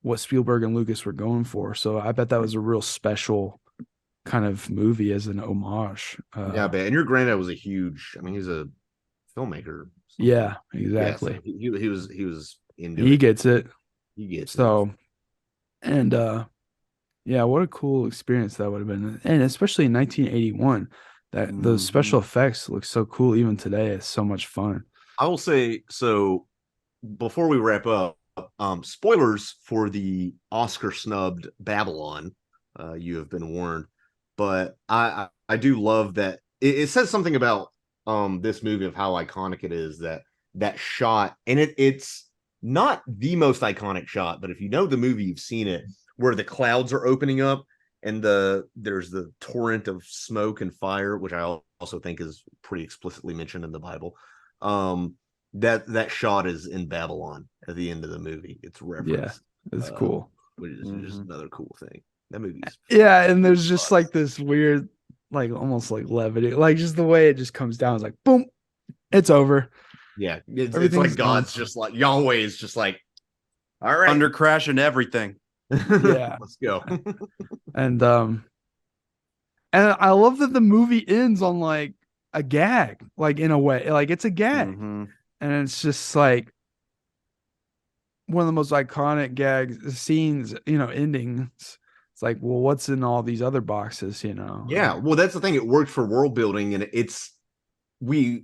what Spielberg and Lucas were going for. So I bet that was a real special kind of movie as an homage. Yeah, and your granddad was he's a filmmaker. Yeah, exactly. Yeah, so he was into he gets it. He gets so it. And what a cool experience that would have been. And especially in 1981, that those special effects look so cool even today. It's so much fun. I will say, so before we wrap up, spoilers for the Oscar snubbed Babylon. You have been warned, but I do love that it says something about this movie of how iconic it is, that shot, and it's not the most iconic shot, but if you know the movie, you've seen it, where the clouds are opening up and there's the torrent of smoke and fire, which I also think is pretty explicitly mentioned in the Bible. That shot is in Babylon at the end of the movie. It's referenced. Yeah, it's cool. Which is just another cool thing. That movie's and there's just like this weird, like almost like levity, like just the way it just comes down. It's like boom, it's over. Yeah, it's like God's just like Yahweh is just like, all right, under crashing everything. Yeah, let's go. And I love that the movie ends on like a gag, like in a way, like it's a gag, and it's just like one of the most iconic scenes, endings. It's like, well, what's in all these other boxes, Yeah, well, that's the thing. It worked for world building, and we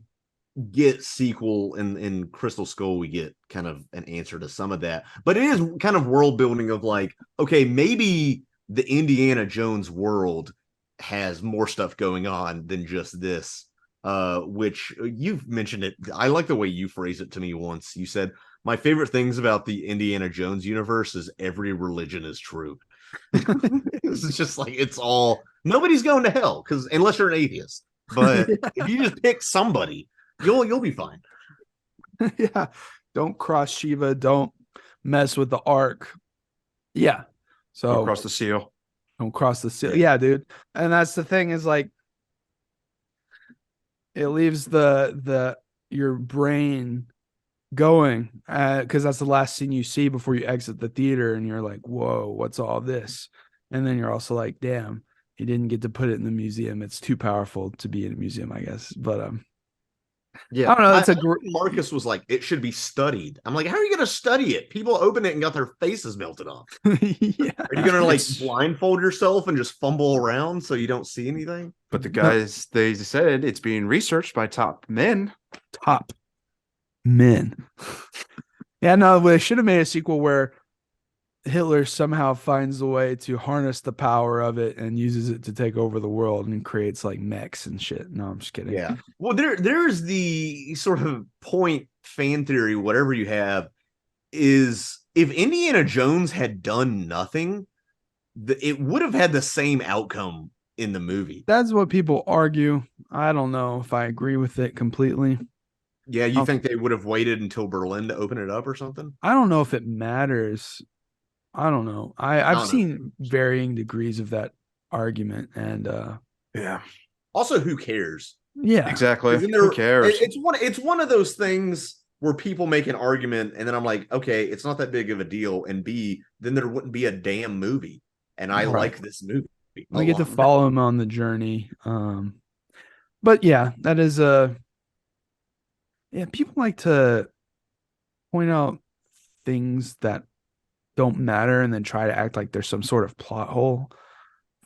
get sequel in Crystal Skull. We get kind of an answer to some of that, but it is kind of world building of like, okay, maybe the Indiana Jones world has more stuff going on than just this. Which you've mentioned it. I like the way you phrased it to me once. You said, my favorite things about the Indiana Jones universe is every religion is true. It's just like, it's all, nobody's going to hell because unless you're an atheist. But if you just pick somebody, you'll be fine. Yeah. Don't cross Shiva. Don't mess with the Ark. Yeah. So don't cross the seal. Don't cross the seal. Yeah, dude. And that's the thing is like, it leaves your brain going because that's the last scene you see before you exit the theater, and you're like, whoa, what's all this? And then you're also like, damn, you didn't get to put it in the museum. It's too powerful to be in a museum, I guess. But yeah, I don't know. Marcus was like, it should be studied. I'm like, how are you gonna study it? People open it and got their faces melted off. Yeah. Are you gonna like blindfold yourself and just fumble around so you don't see anything? But the guys, they said it's being researched by top men. Top men. Yeah, no, they should have made a sequel where Hitler somehow finds a way to harness the power of it and uses it to take over the world and creates like mechs and shit. No, I'm just kidding. Yeah. Well, there's the sort of point fan theory, whatever you have, is if Indiana Jones had done nothing, it would have had the same outcome in the movie. That's what people argue. I don't know if I agree with it completely. Yeah, you think they would have waited until Berlin to open it up or something? I don't know if it matters. I don't know. I've seen varying degrees of that argument, and yeah. Also, who cares? Yeah, exactly. Who cares? It's one of those things where people make an argument, and then I'm like, okay, it's not that big of a deal, and B, then there wouldn't be a damn movie, and I like this movie. We get to follow him on the journey. But yeah, that is people like to point out things that don't matter and then try to act like there's some sort of plot hole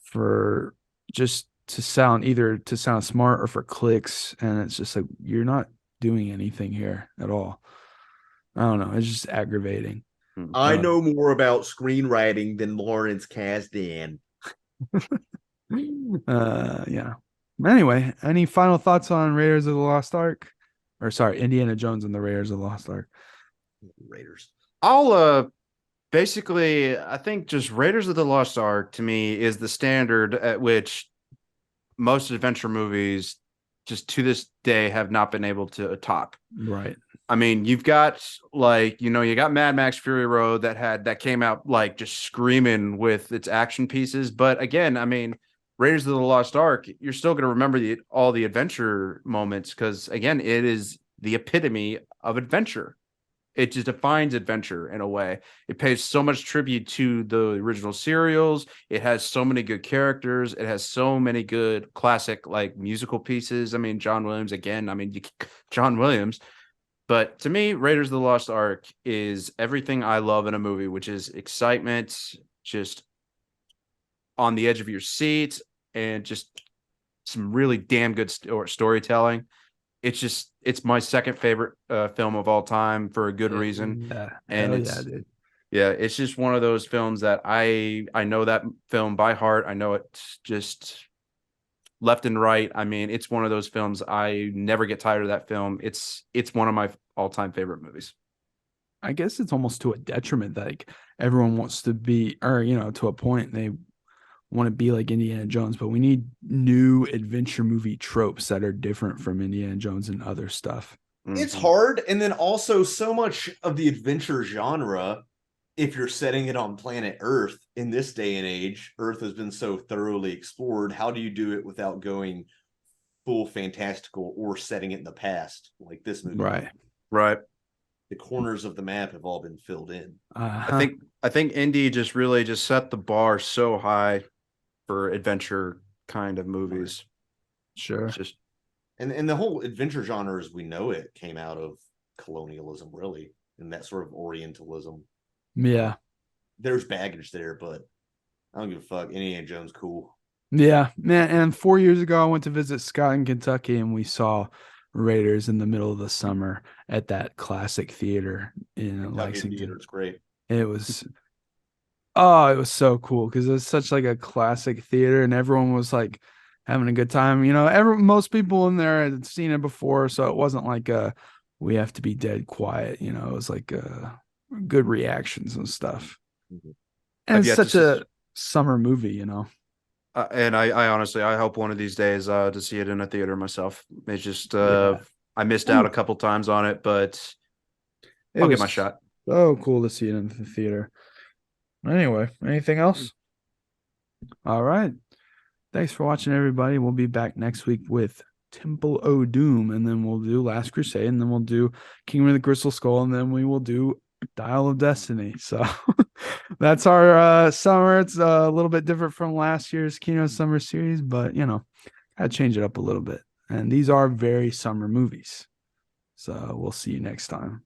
for just to sound smart or for clicks. And it's just like, you're not doing anything here at all. I don't know. It's just aggravating. I know more about screenwriting than Lawrence Kasdan. Yeah. Anyway, any final thoughts on Raiders of the Lost Ark? Or sorry, Indiana Jones and the Raiders of the Lost Ark. Raiders. I'll basically, I think just Raiders of the Lost Ark to me is the standard at which most adventure movies just to this day have not been able to top. Right. I mean, you've got you got Mad Max Fury Road that came out like just screaming with its action pieces. But again, I mean, Raiders of the Lost Ark, you're still going to remember all the adventure moments because again, it is the epitome of adventure. It just defines adventure in a way. It pays so much tribute to the original serials. It has so many good characters. It has so many good classic like musical pieces. I mean, John Williams again. I mean, John Williams. But to me, Raiders of the Lost Ark is everything I love in a movie, which is excitement, just on the edge of your seat, and just some really damn good storytelling. It's my second favorite film of all time for a good reason. Yeah. And dude. Yeah, it's just one of those films that I know that film by heart. I know it just left and right. I mean, it's one of those films I never get tired of that film. It's one of my all-time favorite movies. I guess it's almost to a detriment that like everyone wants to be, or to a point they want to be like Indiana Jones, but we need new adventure movie tropes that are different from Indiana Jones and other stuff. It's hard, and then also so much of the adventure genre, if you're setting it on planet Earth in this day and age, Earth has been so thoroughly explored. How do you do it without going full fantastical or setting it in the past like this movie? Right. The corners of the map have all been filled in. I think Indy just really just set the bar so high for adventure kind of movies. Sure. It's just and the whole adventure genre as we know it came out of colonialism, really, and that sort of Orientalism. Yeah. There's baggage there, but I don't give a fuck. Indiana Jones, cool. Yeah, man. And 4 years ago, I went to visit Scott in Kentucky, and we saw Raiders in the middle of the summer at that classic theater in Kentucky Lexington. Theater, it's great. It was, oh, it was so cool because it was such like a classic theater, and everyone was like having a good time. Most people in there had seen it before, so it wasn't like we have to be dead quiet. It was like good reactions and stuff. Mm-hmm. And it's such a summer movie, and I honestly, I hope one of these days to see it in a theater myself. It's just I missed out a couple times on it, but I'll get my shot. Oh, cool to see it in the theater. Anyway, anything else? All right. Thanks for watching, everybody. We'll be back next week with Temple O' Doom, and then we'll do Last Crusade, and then we'll do Kingdom of the Crystal Skull, and then we will do Dial of Destiny. So that's our summer. It's a little bit different from last year's Kino summer series, but gotta change it up a little bit. And these are very summer movies. So we'll see you next time.